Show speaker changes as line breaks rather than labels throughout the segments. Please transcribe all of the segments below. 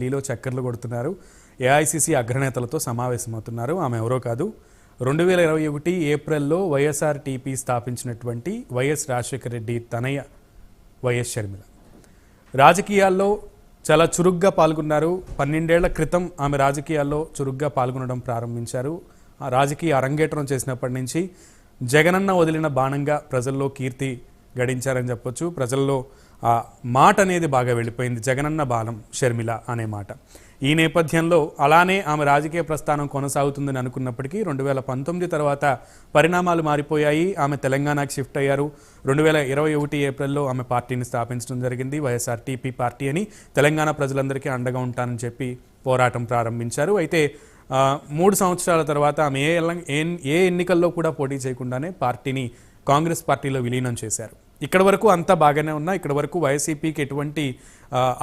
ఢిల్లీలో చక్కర్లు కొడుతున్నారు. ఏఐసిసి అగ్రనేతలతో సమావేశమవుతున్నారు. ఆమె ఎవరో కాదు, 2021 ఏప్రిల్లో వైఎస్ఆర్టీపీ స్థాపించినటువంటి వైఎస్ రాజశేఖర రెడ్డి తనయ వైఎస్ షర్మిల. రాజకీయాల్లో చాలా చురుగ్గా పాల్గొన్నారు. 12 ఏళ్ల క్రితం ఆమె రాజకీయాల్లో చురుగ్గా పాల్గొనడం ప్రారంభించారు. ఆ రాజకీయ అరంగేట్రం చేసినప్పటి నుంచి జగనన్న వదిలిన బాణంగా ప్రజల్లో కీర్తి గడించారని చెప్పొచ్చు. ప్రజల్లో ఆ మాట అనేది బాగా వెళ్ళిపోయింది, జగనన్న బాణం షర్మిల అనే మాట. ఈ నేపథ్యంలో అలానే ఆమె రాజకీయ ప్రస్థానం కొనసాగుతుందని అనుకున్నప్పటికీ 2019 తర్వాత పరిణామాలు మారిపోయాయి. ఆమె తెలంగాణకు షిఫ్ట్ అయ్యారు. 2021 ఏప్రిల్లో ఆమె పార్టీని స్థాపించడం జరిగింది. వైఎస్ఆర్టీపీ పార్టీ అని తెలంగాణ ప్రజలందరికీ అండగా ఉంటానని చెప్పి పోరాటం ప్రారంభించారు. అయితే 3 సంవత్సరాల తర్వాత ఆమె ఏ ఎన్నికల్లో కూడా పోటీ చేయకుండానే పార్టీని కాంగ్రెస్ పార్టీలో విలీనం చేశారు. ఇక్కడ వరకు అంతా బాగానే ఉన్నా, ఇక్కడ వరకు వైసీపీకి ఎటువంటి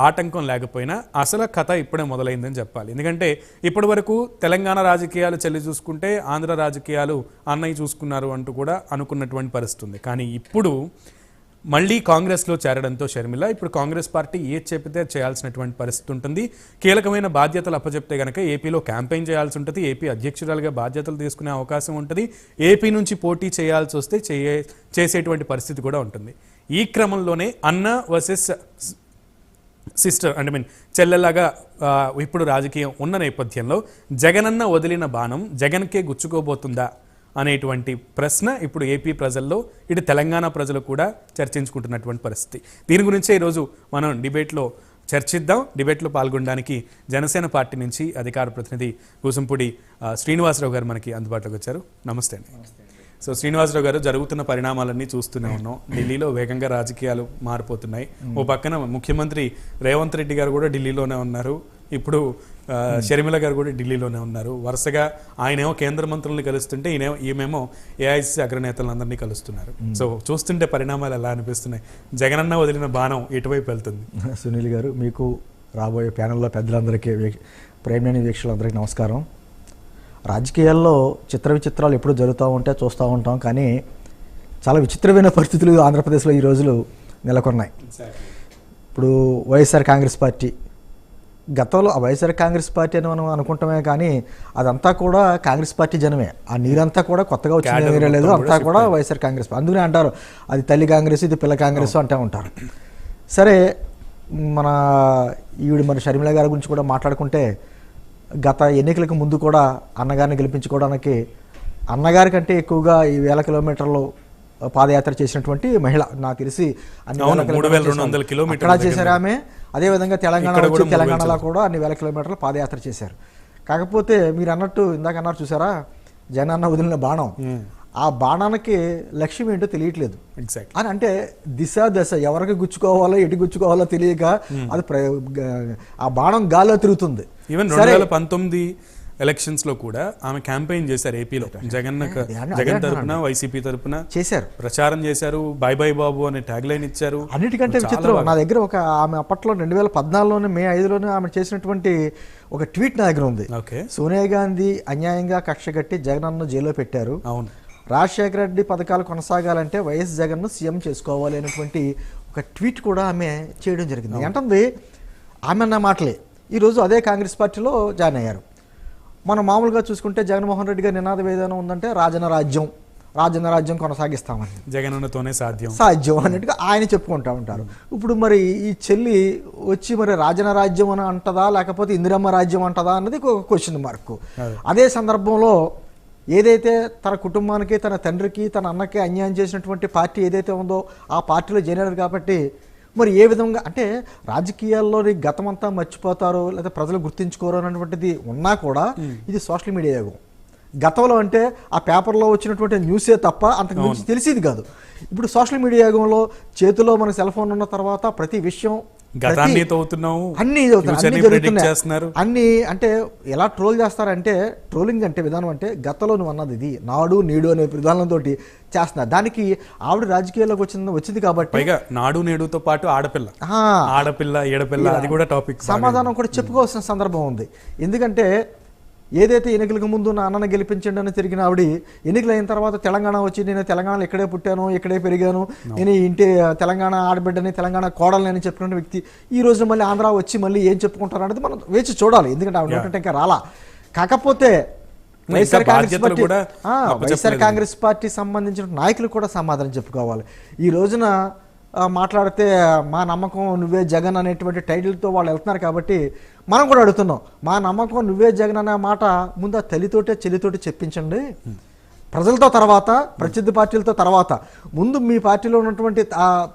ఆటంకం లేకపోయినా అసలు కథ ఇప్పుడే మొదలైందని చెప్పాలి. ఎందుకంటే ఇప్పటి వరకు తెలంగాణ రాజకీయాలు చెల్లి చూసుకుంటే ఆంధ్ర రాజకీయాలు అన్నయ్య చూసుకున్నారు అంటూ కూడా అనుకున్నటువంటి పరిస్థితి ఉంది. కానీ ఇప్పుడు మళ్ళీ కాంగ్రెస్లో చేరడంతో షర్మిల ఇప్పుడు కాంగ్రెస్ పార్టీ ఏది చెబితే చేయాల్సినటువంటి పరిస్థితి ఉంటుంది. కీలకమైన బాధ్యతలు అప్పచెప్తే కనుక ఏపీలో క్యాంపెయిన్ చేయాల్సి ఉంటుంది. ఏపీ అధ్యక్షురాలుగా బాధ్యతలు తీసుకునే అవకాశం ఉంటుంది. ఏపీ నుంచి పోటీ చేయాల్సి వస్తే చేసేటువంటి పరిస్థితి కూడా ఉంటుంది. ఈ క్రమంలోనే అన్న వర్సెస్ సిస్టర్ చెల్లెలాగా ఇప్పుడు రాజకీయం ఉన్న నేపథ్యంలో జగనన్న వదిలిన బాణం జగన్కే గుచ్చుకోబోతుందా అనేటువంటి ప్రశ్న ఇప్పుడు ఏపీ ప్రజల్లో, ఇటు తెలంగాణ ప్రజలు కూడా చర్చించుకుంటున్నటువంటి పరిస్థితి. దీని గురించే ఈరోజు మనం డిబేట్లో చర్చిద్దాం. డిబేట్లో పాల్గొనడానికి జనసేన పార్టీ నుంచి అధికార ప్రతినిధి కూసంపూడి శ్రీనివాసరావు గారు మనకి అందుబాటులోకి వచ్చారు. నమస్తే అండి. సో శ్రీనివాసరావు గారు, జరుగుతున్న పరిణామాలన్నీ చూస్తూనే ఉన్నాం. ఢిల్లీలో వేగంగా రాజకీయాలు మారిపోతున్నాయి. ఓ పక్కన ముఖ్యమంత్రి రేవంత్ రెడ్డి గారు కూడా ఢిల్లీలోనే ఉన్నారు. ఇప్పుడు షర్మిల గారు కూడా ఢిల్లీలోనే ఉన్నారు. వరుసగా ఆయనేమో కేంద్ర మంత్రుల్ని కలుస్తుంటే ఈమెమో ఏఐసిసి అగ్రనేతలందరినీ కలుస్తున్నారు. సో చూస్తుంటే పరిణామాలు ఎలా అనిపిస్తున్నాయి? జగనన్న వదిలిన బాణం ఎటువైపు వెళ్తుంది?
సునీల్ గారు, మీకు రాబోయే ప్యానెల్లో పెద్దలందరికీ, ప్రేమలేని వీక్షకులందరికీ నమస్కారం. రాజకీయాల్లో చిత్ర విచిత్రాలు ఎప్పుడు జరుగుతూ ఉంటే చూస్తూ ఉంటాం. కానీ చాలా విచిత్రమైన పరిస్థితులు ఆంధ్రప్రదేశ్లో ఈ రోజులు నెలకొన్నాయి. ఇప్పుడు వైఎస్ఆర్ కాంగ్రెస్ పార్టీ, గతంలో వైఎస్ఆర్ కాంగ్రెస్ పార్టీ అని మనం అనుకుంటామే, కానీ అదంతా కూడా కాంగ్రెస్ పార్టీ జనమే. ఆ నీరంతా కూడా కొత్తగా వచ్చింది వేరే లేదు, అంతా కూడా వైఎస్ఆర్ కాంగ్రెస్. అందుకనే అంటారు అది తల్లి కాంగ్రెస్, ఇది పిల్ల కాంగ్రెస్ అంటూ ఉంటారు. సరే, మన షర్మిల గారి గురించి కూడా మాట్లాడుకుంటే, గత ఎన్నికలకు ముందు కూడా అన్నగారిని గెలిపించుకోవడానికి అన్నగారి కంటే ఎక్కువగా ఈ 1000 కిలోమీటర్లు పాదయాత్ర చేసినటువంటి మహిళ, నాకు తెలిసి అక్కడ చేశారు ఆమె. అదేవిధంగా తెలంగాణలో కూడా అన్ని 1000 కిలోమీటర్లు పాదయాత్ర చేశారు. కాకపోతే మీరు అన్నట్టు ఇందాక అన్నారు చూసారా, జగనన్న వదిలిన బాణం, ఆ బాణానికి లక్ష్యం ఏంటో తెలియట్లేదు అని. అంటే దశ ఎవరికి గుచ్చుకోవాలో ఎటు గుచ్చుకోవాలో తెలియక అది ఆ బాణం గాల్లో తిరుగుతుంది.
ఈవెన్ 2019 ఎలక్షన్స్ లో కూడా ఆమె క్యాంపెయిన్ చేశారు ఏపీలో. జగన్ తరపున, వైసీపీ తరపున చేశారు, ప్రచారం చేశారు. బై బై బాబు అనే ట్యాగ్ లైన్ ఇచ్చారు.
అన్నిటికంటే విచిత్రం, నా దగ్గర ఆమె అప్పట్లో 2014 మే 5 ఆమె చేసినటువంటి ఒక ట్వీట్ నా దగ్గర ఉంది. సోనియా గాంధీ అన్యాయంగా కక్షగట్టి జగనన్ను జైల్లో పెట్టారు. అవును, రాజశేఖర రెడ్డి పథకాలు కొనసాగాలంటే వైఎస్ జగన్ను సీఎం చేసుకోవాలి అనేటువంటి ఒక ట్వీట్ కూడా ఆమె చేయడం జరిగింది. అంటుంది ఆమె అన్న మాటలే. ఈరోజు అదే కాంగ్రెస్ పార్టీలో జాయిన్ అయ్యారు. మనం మామూలుగా చూసుకుంటే జగన్మోహన్ రెడ్డి గారి నినాదం ఏదైనా ఉందంటే రాజన్న రాజ్యం కొనసాగిస్తామని,
జగనన్నతోనే సాధ్యం
అన్నట్టుగా ఆయన చెప్పుకుంటూ ఉంటారు. ఇప్పుడు మరి ఈ చెల్లి వచ్చి మరి రాజన్న రాజ్యం అని అంటదా, లేకపోతే ఇందిరమ్మ రాజ్యం అంటదా అన్నది ఒక క్వశ్చన్ మార్క్. అదే సందర్భంలో ఏదైతే తన కుటుంబానికి, తన తండ్రికి, తన అన్నకి అన్యాయం చేసినటువంటి పార్టీ ఏదైతే ఉందో ఆ పార్టీలో చేరారు. కాబట్టి మరి ఏ విధంగా అంటే రాజకీయాల్లోని గతమంతా మర్చిపోతారో లేదా ప్రజలు గుర్తించుకోరు అన్నటువంటిది ఉన్నా కూడా ఇది సోషల్ మీడియా యుగం. గతంలో అంటే ఆ పేపర్లో వచ్చినటువంటి న్యూసే తప్ప అంతకు మించి తెలిసేది కాదు. ఇప్పుడు సోషల్ మీడియా యుగంలో చేతిలో మన సెల్ ఫోన్ ఉన్న తర్వాత ప్రతి విషయం అన్ని జరుగుతున్నాయి. అన్ని అంటే ఎలా ట్రోల్ చేస్తారంటే, ట్రోలింగ్ అంటే విధానం అంటే గతంలో నువ్వు అన్నది ఇది నాడు నేడు అనే విధానంతో చేస్తున్నారు. దానికి ఆవిడ రాజకీయాల్లోకి వచ్చింది కాబట్టి
నాడు నేడుతో పాటు ఆడపిల్ల ఏడపిల్ల అది కూడా టాపిక్
సమాధానం కూడా చెప్పుకోవాల్సిన సందర్భం ఉంది. ఎందుకంటే ఏదైతే ఎన్నికలకు ముందు నా అన్నను గెలిపించండి అని తిరిగిన ఆవిడ ఎన్నికలు అయిన తర్వాత తెలంగాణ వచ్చి నేను తెలంగాణలో ఇక్కడే పుట్టాను, ఇక్కడే పెరిగాను, నేను ఇంటి తెలంగాణ ఆడబిడ్డని, తెలంగాణ కోడలని అని చెప్పిన వ్యక్తి ఈ రోజున మళ్ళీ ఆంధ్ర వచ్చి మళ్ళీ ఏం చెప్పుకుంటారు అనేది మనం వేచి చూడాలి. ఎందుకంటే ఆవిడ ఏంటంటే ఇంకా రాలా. కాకపోతే వైఎస్ఆర్ కాంగ్రెస్ పార్టీ సంబంధించిన నాయకులు కూడా సమాధానం చెప్పుకోవాలి. ఈ రోజున మాట్లాడితే మా నమ్మకం నువ్వే జగన్ అనేటువంటి టైటిల్తో వాళ్ళు వెళ్తున్నారు కాబట్టి మనం కూడా అడుగుతున్నాం, మా నమ్మకం నువ్వే జగన్ అనే మాట ముందు ఆ తల్లితోటే చెల్లితోటి చెప్పించండి, ప్రజలతో తర్వాత ప్రత్యర్థి పార్టీలతో తర్వాత ముందు మీ పార్టీలో ఉన్నటువంటి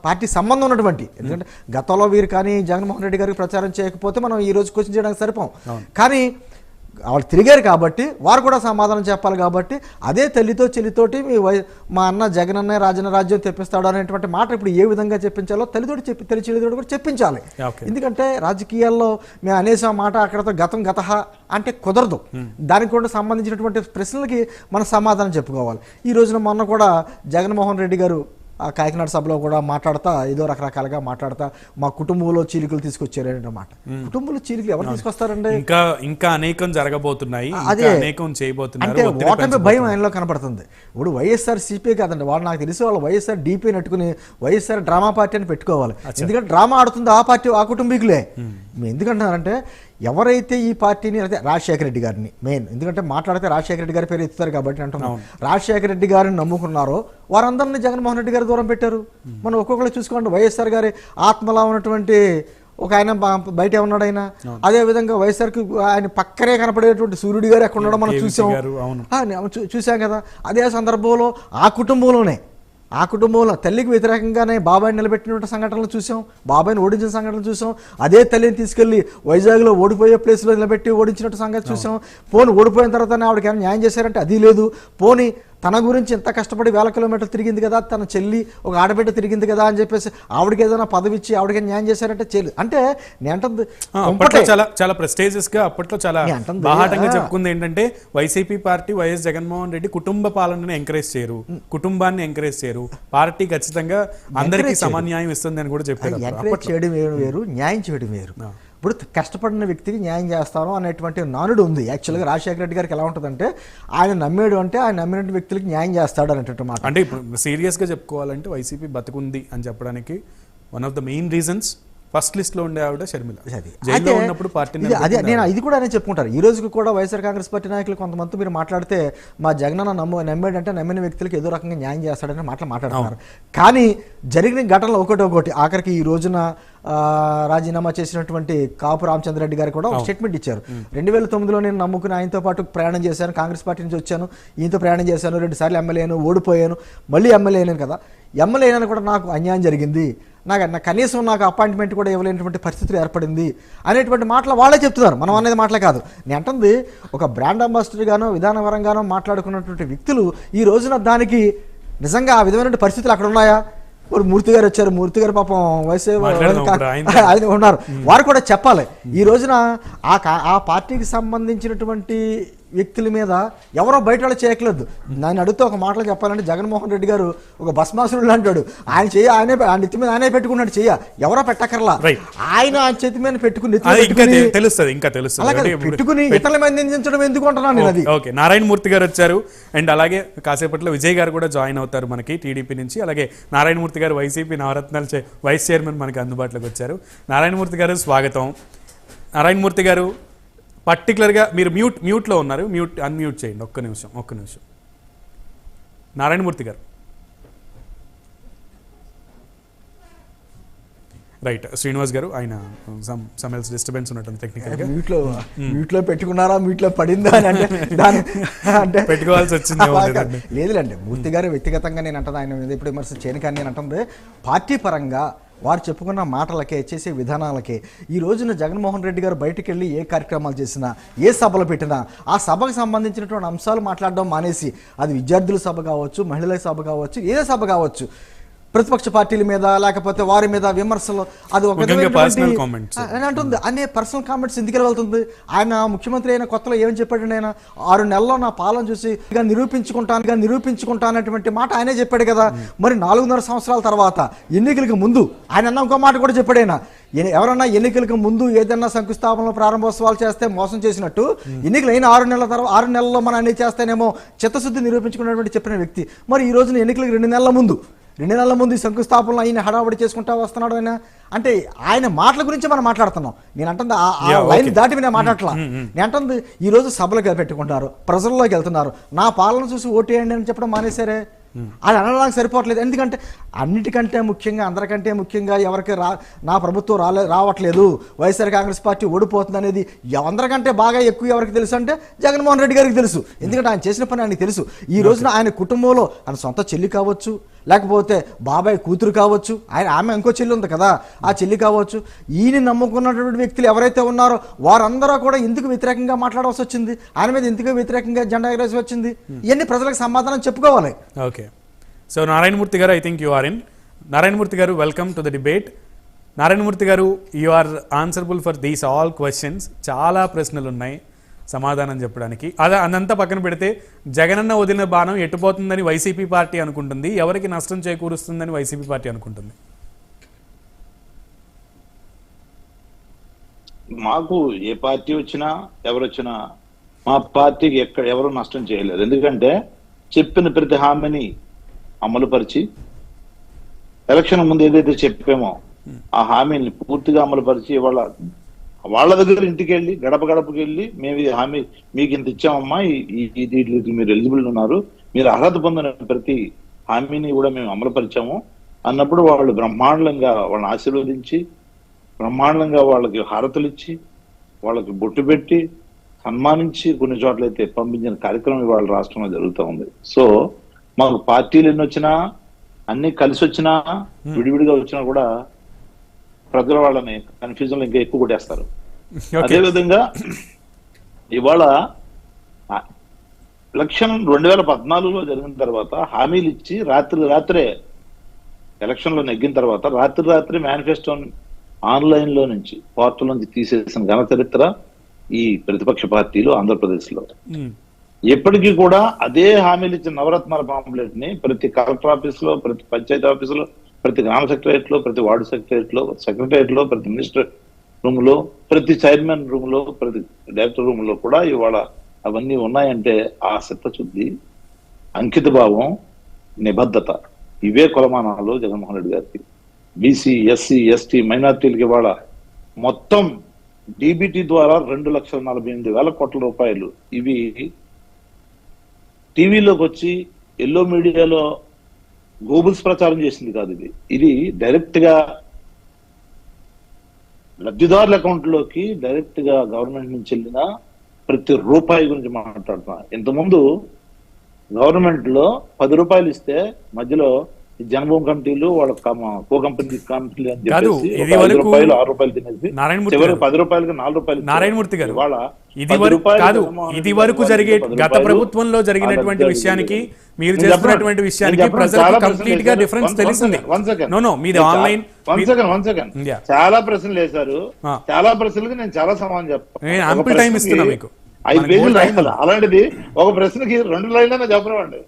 పార్టీ సంబంధం ఉన్నటువంటి, ఎందుకంటే గతంలో వీరు కానీ జగన్మోహన్ రెడ్డి గారికి ప్రచారం చేయకపోతే మనం ఈ రోజు క్వశ్చన్ చేయడానికి సరిపోం. కానీ వాళ్ళు తిరిగారు కాబట్టి వారు కూడా సమాధానం చెప్పాలి కాబట్టి అదే తల్లితో చెల్లితోటి మా అన్న జగన్ అన్న రాజ్యం తెప్పిస్తాడు అనేటువంటి మాట ఇప్పుడు ఏ విధంగా చెప్పించాలో తల్లి చెల్లితోటి కూడా చెప్పించాలి. ఎందుకంటే రాజకీయాల్లో మేము అనేసే మాట అక్కడతో గత అంటే కుదరదు. దానికి కూడా సంబంధించినటువంటి ప్రశ్నలకి మనం సమాధానం చెప్పుకోవాలి. ఈ రోజున మొన్న కూడా జగన్మోహన్ రెడ్డి గారు ఆ కాకినాడ సభలో కూడా మాట్లాడతా ఏదో రకరకాలుగా మాట్లాడతా మా కుటుంబంలో చీలికలు తీసుకొచ్చారన్నమాట. కుటుంబంలో చీలికలు ఎవరు తీసుకొస్తారండి?
ఇంకా అనేకం జరగబోతున్నాయి,
అదే
అనేకం చేయబోతున్నారు.
అంటే ఓటమి భయం ఆయనలో కనపడుతుంది. ఇప్పుడు వైఎస్ఆర్ సిపి కాదండి, వాళ్ళు నాకు తెలిసి వాళ్ళు వైఎస్ఆర్ డిపి నట్టుకుని వైఎస్ఆర్ డ్రామా పార్టీ అని పెట్టుకోవాలి. ఎందుకంటే డ్రామా ఆడుతుంది ఆ పార్టీ, ఆ కుటుంబీకులే. ఎందుకంటున్నారంటే ఎవరైతే ఈ పార్టీని అయితే రాజశేఖర రెడ్డి గారిని మెయిన్, ఎందుకంటే మాట్లాడితే రాజశేఖర రెడ్డి గారి పేరు ఎత్తుతారు కాబట్టి అంటున్నాం, రాజశేఖర రెడ్డి గారిని నమ్ముకున్నారో వారందరినీ జగన్మోహన్ రెడ్డి గారు దూరం పెట్టారు. మనం ఒక్కొక్కరు చూసుకోండి, వైఎస్ఆర్ గారి ఆత్మలా ఉన్నటువంటి ఒక ఆయన బయట ఉన్నాడు ఆయన, అదే విధంగా వైఎస్ఆర్కి ఆయన పక్కనే కనపడేటువంటి సూర్యుడి గారు ఎక్కడ ఉండడం మనం చూసాం కదా. అదే సందర్భంలో ఆ కుటుంబంలో తల్లికి వ్యతిరేకంగానే బాబాయిని నిలబెట్టిన సంఘటనలు చూసాం, బాబాయిని ఓడించిన సంఘటనలు చూసాం. అదే తల్లిని తీసుకెళ్లి వైజాగ్లో ఓడిపోయే ప్లేస్లో నిలబెట్టి ఓడించినట్టు సంగతి చూసాం. పోనీ ఓడిపోయిన తర్వాత ఆవిడకి ఏమైనా న్యాయం చేశారంటే అది లేదు. పోనీ తన గురించి ఎంత కష్టపడి 1000 కిలోమీటర్లు తిరిగింది కదా, తన చెల్లి ఒక ఆడబిడ్డ తిరిగింది కదా అని చెప్పేసి ఆవిడకి ఏదైనా పదవి ఇచ్చి ఆవిడకి న్యాయం చేశారంటే అంటే నేను
చాలా ప్రెస్టేజియస్ గా అప్పట్లో చాలా బాహాటంగా చెప్పుకుంది ఏంటంటే YCP party YS Jaganmohan Reddy కుటుంబ పాలనని ఎంకరేజ్ చేయరు, కుటుంబాన్ని ఎంకరేజ్ చేయరు, పార్టీ ఖచ్చితంగా అందరికీ సమన్యాయం ఇస్తుంది అని కూడా చెప్పారు.
ఎంకరేజ్ చేయడం వేరు, న్యాయం చేయడం వేరు. ఇప్పుడు కష్టపడిన వ్యక్తికి న్యాయం చేస్తాను అనేటువంటి నానుడు ఉంది. యాక్చువల్గా రాజశేఖర రెడ్డి గారికి ఎలా ఉంటుందంటే ఆయన నమ్మేడు అంటే ఆయన నమ్మిన వ్యక్తులకి న్యాయం చేస్తాడు అనేటువంటి మాట.
అంటే ఇప్పుడు సీరియస్గా చెప్పుకోవాలంటే వైసీపీ బతుకుంది అని చెప్పడానికి one of the main reasons first list లో ఉండే ఆవిడ షర్మిల. జైల్లో ఉన్నప్పుడు పార్టీని
అదే నేను ఇది కూడా చెప్పుకుంటారు. ఈ రోజుకి కూడా వైఎస్ఆర్ కాంగ్రెస్ పార్టీ నాయకులు కొంతమంది మీరు మాట్లాడితే మా జగనన్న నమ్మాడంటే నమ్మిన వ్యక్తులకు ఏదో రకంగా న్యాయం చేస్తాడని మాట్లాడుతున్నారు. కానీ జరిగిన ఘటనలు ఒకటి ఆఖరికి ఈ రోజున రాజీనామా చేసినటువంటి కాపు రామచంద్రరెడ్డి గారు కూడా ఒక స్టేట్మెంట్ ఇచ్చారు. 2009లో నేను నమ్ముకుని ఆయనతో పాటు ప్రయాణం చేశాను, కాంగ్రెస్ పార్టీ నుంచి వచ్చాను, ఈయనతో ప్రయాణం చేశాను, 2 సార్లు ఎమ్మెల్యేను, ఓడిపోయాను, మళ్ళీ ఎమ్మెల్యే అయినాను కదా, ఎమ్మెల్యే అయినా కూడా నాకు అన్యాయం జరిగింది, కనీసం నాకు అపాయింట్మెంట్ కూడా ఇవ్వలేనటువంటి పరిస్థితులు ఏర్పడింది అనేటువంటి మాటలు వాళ్ళే చెప్తున్నారు. మనం అనేది మాటలే కాదు. నేను అంటుంది ఒక బ్రాండ్ అంబాసిడర్ గానో విధానపరంగానో మాట్లాడుకున్నటువంటి వ్యక్తులు ఈ రోజున దానికి నిజంగా ఆ విధమైన పరిస్థితులు అక్కడ ఉన్నాయా? మరి మూర్తి గారు వచ్చారు, మూర్తి గారు పాపం వయసు ఆయన ఉన్నారు, వారు కూడా చెప్పాలి. ఈ రోజున ఆ పార్టీకి సంబంధించినటువంటి వ్యక్తుల మీద ఎవరో బయట వాళ్ళు చేయట్లేదు. నేను అడుగుతూ ఒక మాటలు చెప్పాలంటే జగన్మోహన్ రెడ్డి గారు ఒక భస్మాసురుడు అంటాడు. ఆయన ఆయన నెత్తి మీద ఆయనే పెట్టుకున్నాడు చెయ్య, ఎవరో పెట్టకర్లా, ఆయన చేతి మీద పెట్టుకుని పెట్టుకుని ఇతరుల మీద నిందించడం ఎందుకు అంటున్నాను నేను. అది
ఓకే. నారాయణమూర్తి గారు వచ్చారు అండ్ అలాగే కాసేపట్లో విజయ్ గారు కూడా జాయిన్ అవుతారు మనకి టీడీపీ నుంచి. అలాగే నారాయణమూర్తి గారు వైసీపీ నవరత్నాలు వైస్ చైర్మన్ మనకి అందుబాటులోకి వచ్చారు. నారాయణమూర్తి గారు స్వాగతం. నారాయణమూర్తి గారు పర్టికులర్గా మీరు మ్యూట్లో ఉన్నారు, అన్మ్యూట్ చేయండి ఒక్క నిమిషం. నారాయణమూర్తి గారు రైట్. శ్రీనివాస్ గారు ఆయన సమ్ ఎల్స్ డిస్టర్బెన్స్ ఉన్నట్టు టెక్నికల్గా
మ్యూట్లో పెట్టుకున్నారా, మ్యూట్లో పడిందా అని అంటే
పెట్టుకోవాల్సి వచ్చింది.
లేదులేండి, మూర్తి గారు వ్యక్తిగతంగా నేను అంటుంది ఆయన మీద ఇప్పుడు విమర్శ చేయను, కానీ నేను అంటుంది పార్టీ పరంగా వారు చెప్పుకున్న మాటలకే చేసే విధానాలకే ఈ రోజున జగన్మోహన్ రెడ్డి గారు బయటికి వెళ్ళి ఏ కార్యక్రమాలు చేసినా ఏ సభలు పెట్టినా ఆ సభకు సంబంధించినటువంటి అంశాలు మాట్లాడడం మానేసి, అది విద్యార్థుల సభ కావచ్చు, మహిళల సభ కావచ్చు, ఏదే సభ కావచ్చు, ప్రతిపక్ష పార్టీల మీద లేకపోతే వారి మీద విమర్శలు, అది ఒక
పర్సనల్ కామెంట్స్
అని అంటుంది. అనే పర్సనల్ కామెంట్స్ ఎందుకు వెళ్తుంది? ఆయన ముఖ్యమంత్రి అయిన కొత్తలో ఏమని చెప్పాడు? ఆయన 6 నెలల్లో నా పాలన చూసి నిరూపించుకుంటానటువంటి మాట ఆయనే చెప్పాడు కదా. మరి 4.5 సంవత్సరాల తర్వాత ఎన్నికలకు ముందు ఆయన అన్న ఇంకో మాట కూడా చెప్పాడు. ఆయన ఎవరన్నా ఎన్నికలకు ముందు ఏదన్నా శంకుస్థాపనలో ప్రారంభోత్సవాలు చేస్తే మోసం చేసినట్టు, ఎన్నికలు అయిన 6 నెలల తర్వాత 6 నెలల్లో మనం అన్ని చేస్తేనేమో చిత్తశుద్ధి నిరూపించుకున్నటువంటి చెప్పిన వ్యక్తి, మరి ఈ రోజున ఎన్నికలకు 2 నెలల ముందు ఈ శంకుస్థాపనలు ఆయన హడావడి చేసుకుంటా వస్తున్నాడు. ఆయన అంటే ఆయన మాటల గురించి మనం మాట్లాడుతున్నాం. నేను అంటుంది ఆ లైన్ దాటి నేను మాట్లాడట్లా. నేను అంటుంది ఈ రోజు సభలకు పెట్టుకుంటున్నారు, ప్రజల్లోకి వెళ్తున్నారు, నా పాలన చూసి ఓటేయండి అని చెప్పడం మానేశారే. అది అనడానికి సరిపోవట్లేదు. ఎందుకంటే అన్నిటికంటే ముఖ్యంగా, అందరికంటే ముఖ్యంగా ఎవరికి నా ప్రభుత్వం రావట్లేదు, వైఎస్ఆర్ కాంగ్రెస్ పార్టీ ఓడిపోతుంది అనేది అందరికంటే బాగా ఎక్కువ ఎవరికి తెలుసు అంటే జగన్మోహన్ రెడ్డి గారికి తెలుసు. ఎందుకంటే ఆయన చేసిన పని ఆయనకి తెలుసు. ఈ రోజున ఆయన కుటుంబంలో ఆయన సొంత చెల్లి కావచ్చు, లేకపోతే బాబాయ్ కూతురు కావచ్చు, ఆమె ఇంకో చెల్లి ఉంది కదా, ఆ చెల్లి కావచ్చు, ఈయన నమ్ముకున్నటువంటి వ్యక్తులు ఎవరైతే ఉన్నారో వారందరూ కూడా ఎందుకు వ్యతిరేకంగా మాట్లాడవలసి వచ్చింది, ఆయన మీద ఎందుకు వ్యతిరేకంగా జెండా ఎగరేసి వచ్చింది, ఇవన్నీ ప్రజలకు సమాధానం చెప్పుకోవాలి.
Okay, so Narayanamurthy garu, I think you are in. Narayanamurthy గారు, welcome to the debate. Narayanamurthy garu, you are answerable for these all questions. చాలా ప్రశ్నలు ఉన్నాయి సమాధానం చెప్పడానికి. అదంతా పక్కన పెడితే జగనన్న వదిలిన బాణం ఎట్టుపోతుందని వైసీపీ పార్టీ అనుకుంటుంది, ఎవరికి నష్టం చేకూరుస్తుందని వైసీపీ పార్టీ అనుకుంటుంది?
మాకు ఏ పార్టీ వచ్చినా ఎవరు వచ్చినా మా పార్టీకి ఎవరు నష్టం చేయలేదు. ఎందుకంటే చెప్పిన ప్రతి హామీని అమలుపరిచి ఎలక్షన్ ముందు ఏదైతే చెప్పామో ఆ హామీని పూర్తిగా అమలుపరిచి వాళ్ళ దగ్గర ఇంటికి వెళ్ళి గడప గడపకి వెళ్ళి మేము ఈ హామీ మీకు ఇంత ఇచ్చామమ్మా, వీటికి మీరు ఎలిజిబుల్ ఉన్నారు, మీరు అర్హత పొందిన ప్రతి హామీని కూడా మేము అమలుపరిచాము అన్నప్పుడు వాళ్ళు బ్రహ్మాండంగా వాళ్ళని ఆశీర్వదించి, బ్రహ్మాండంగా వాళ్ళకి హారతులు ఇచ్చి, వాళ్ళకి బొట్టు పెట్టి సన్మానించి కొన్ని చోట్లయితే పంపించిన కార్యక్రమం ఇవాళ రాష్ట్రంలో జరుగుతూ ఉంది. సో మాకు పార్టీలు ఎన్ని వచ్చినా, అన్ని కలిసి వచ్చినా, విడివిడిగా వచ్చినా కూడా ప్రజల వాళ్ళని కన్ఫ్యూజన్ లో ఇంకా ఎక్కువ కొట్టేస్తారు. అదేవిధంగా ఇవాళ ఎలక్షన్ 2014లో జరిగిన తర్వాత హామీలు ఇచ్చి రాత్రే ఎలక్షన్ లో నెగ్గిన తర్వాత రాత్రి మేనిఫెస్టో ఆన్లైన్ లో నుంచి పోర్టల్ నుంచి తీసేసిన ఘన చరిత్ర ఈ ప్రతిపక్ష పార్టీలు ఆంధ్రప్రదేశ్ లో. ఎప్పటికీ కూడా అదే హామీలు ఇచ్చిన నవరత్నాల పాంప్లెట్ ని ప్రతి కలెక్టర్ ఆఫీస్ లో, ప్రతి పంచాయతీ ఆఫీసులో, ప్రతి గ్రామ సెక్రటరియట్ లో, ప్రతి వార్డు సెక్రటరియట్ లో, ప్రతి మినిస్టర్ రూమ్ లో, ప్రతి చైర్మన్ రూమ్ లో, ప్రతి డైరెక్టర్ రూమ్ లో కూడా ఇవాళ అవన్నీ ఉన్నాయంటే ఆ చిత్తశుద్ధి, అంకిత భావం, నిబద్ధత, ఇవే కొలమానాలు జగన్మోహన్ రెడ్డి గారికి. బీసీ, ఎస్సీ, ఎస్టీ, మైనార్టీలకి ఇవాళ మొత్తం డీబీటీ ద్వారా 2,48,000 కోట్ల రూపాయలు ఇవి టీవీలోకి వచ్చి ఎల్లో మీడియాలో గోబుల్స్ ప్రచారం చేసింది కాదు. ఇది డైరెక్ట్ గా లబ్ధిదారుల అకౌంట్ లోకి డైరెక్ట్ గా గవర్నమెంట్ నుంచి వెళ్ళిన ప్రతి రూపాయి గురించి మాట్లాడుతున్నా. ఇంతకుముందు గవర్నమెంట్ లో 10 రూపాయలు ఇస్తే మధ్యలో జన్మభూమి కమిటీలు వాళ్ళ కో కంపెనీ అని చెప్పేసి 5 రూపాయలు 6 రూపాయలు తినేసి చివరికి 10 రూపాయలకి 4 రూపాయలు.
నారాయణమూర్తి గారు, ఇది వరకు జరిగే గత ప్రభుత్వంలో జరిగినటువంటి విషయానికి మీరు చేస్తున్నటువంటి విషయానికి ప్రజలకు కంప్లీట్ గా డిఫరెన్స్ తెలిసింది. మీది ఆన్లైన్.
చాలా ప్రశ్నలు వేశారు, చాలా ప్రశ్నలకు నేను చాలా సమాధానం చెప్తాను.
అంపుల్ టైం ఇస్తున్నా మీకు.
5 పేజీలు రాయాలి. అలాంటిది ఒక ప్రశ్నకి 2 లైన్లైనా చెప్పనివ్వండి.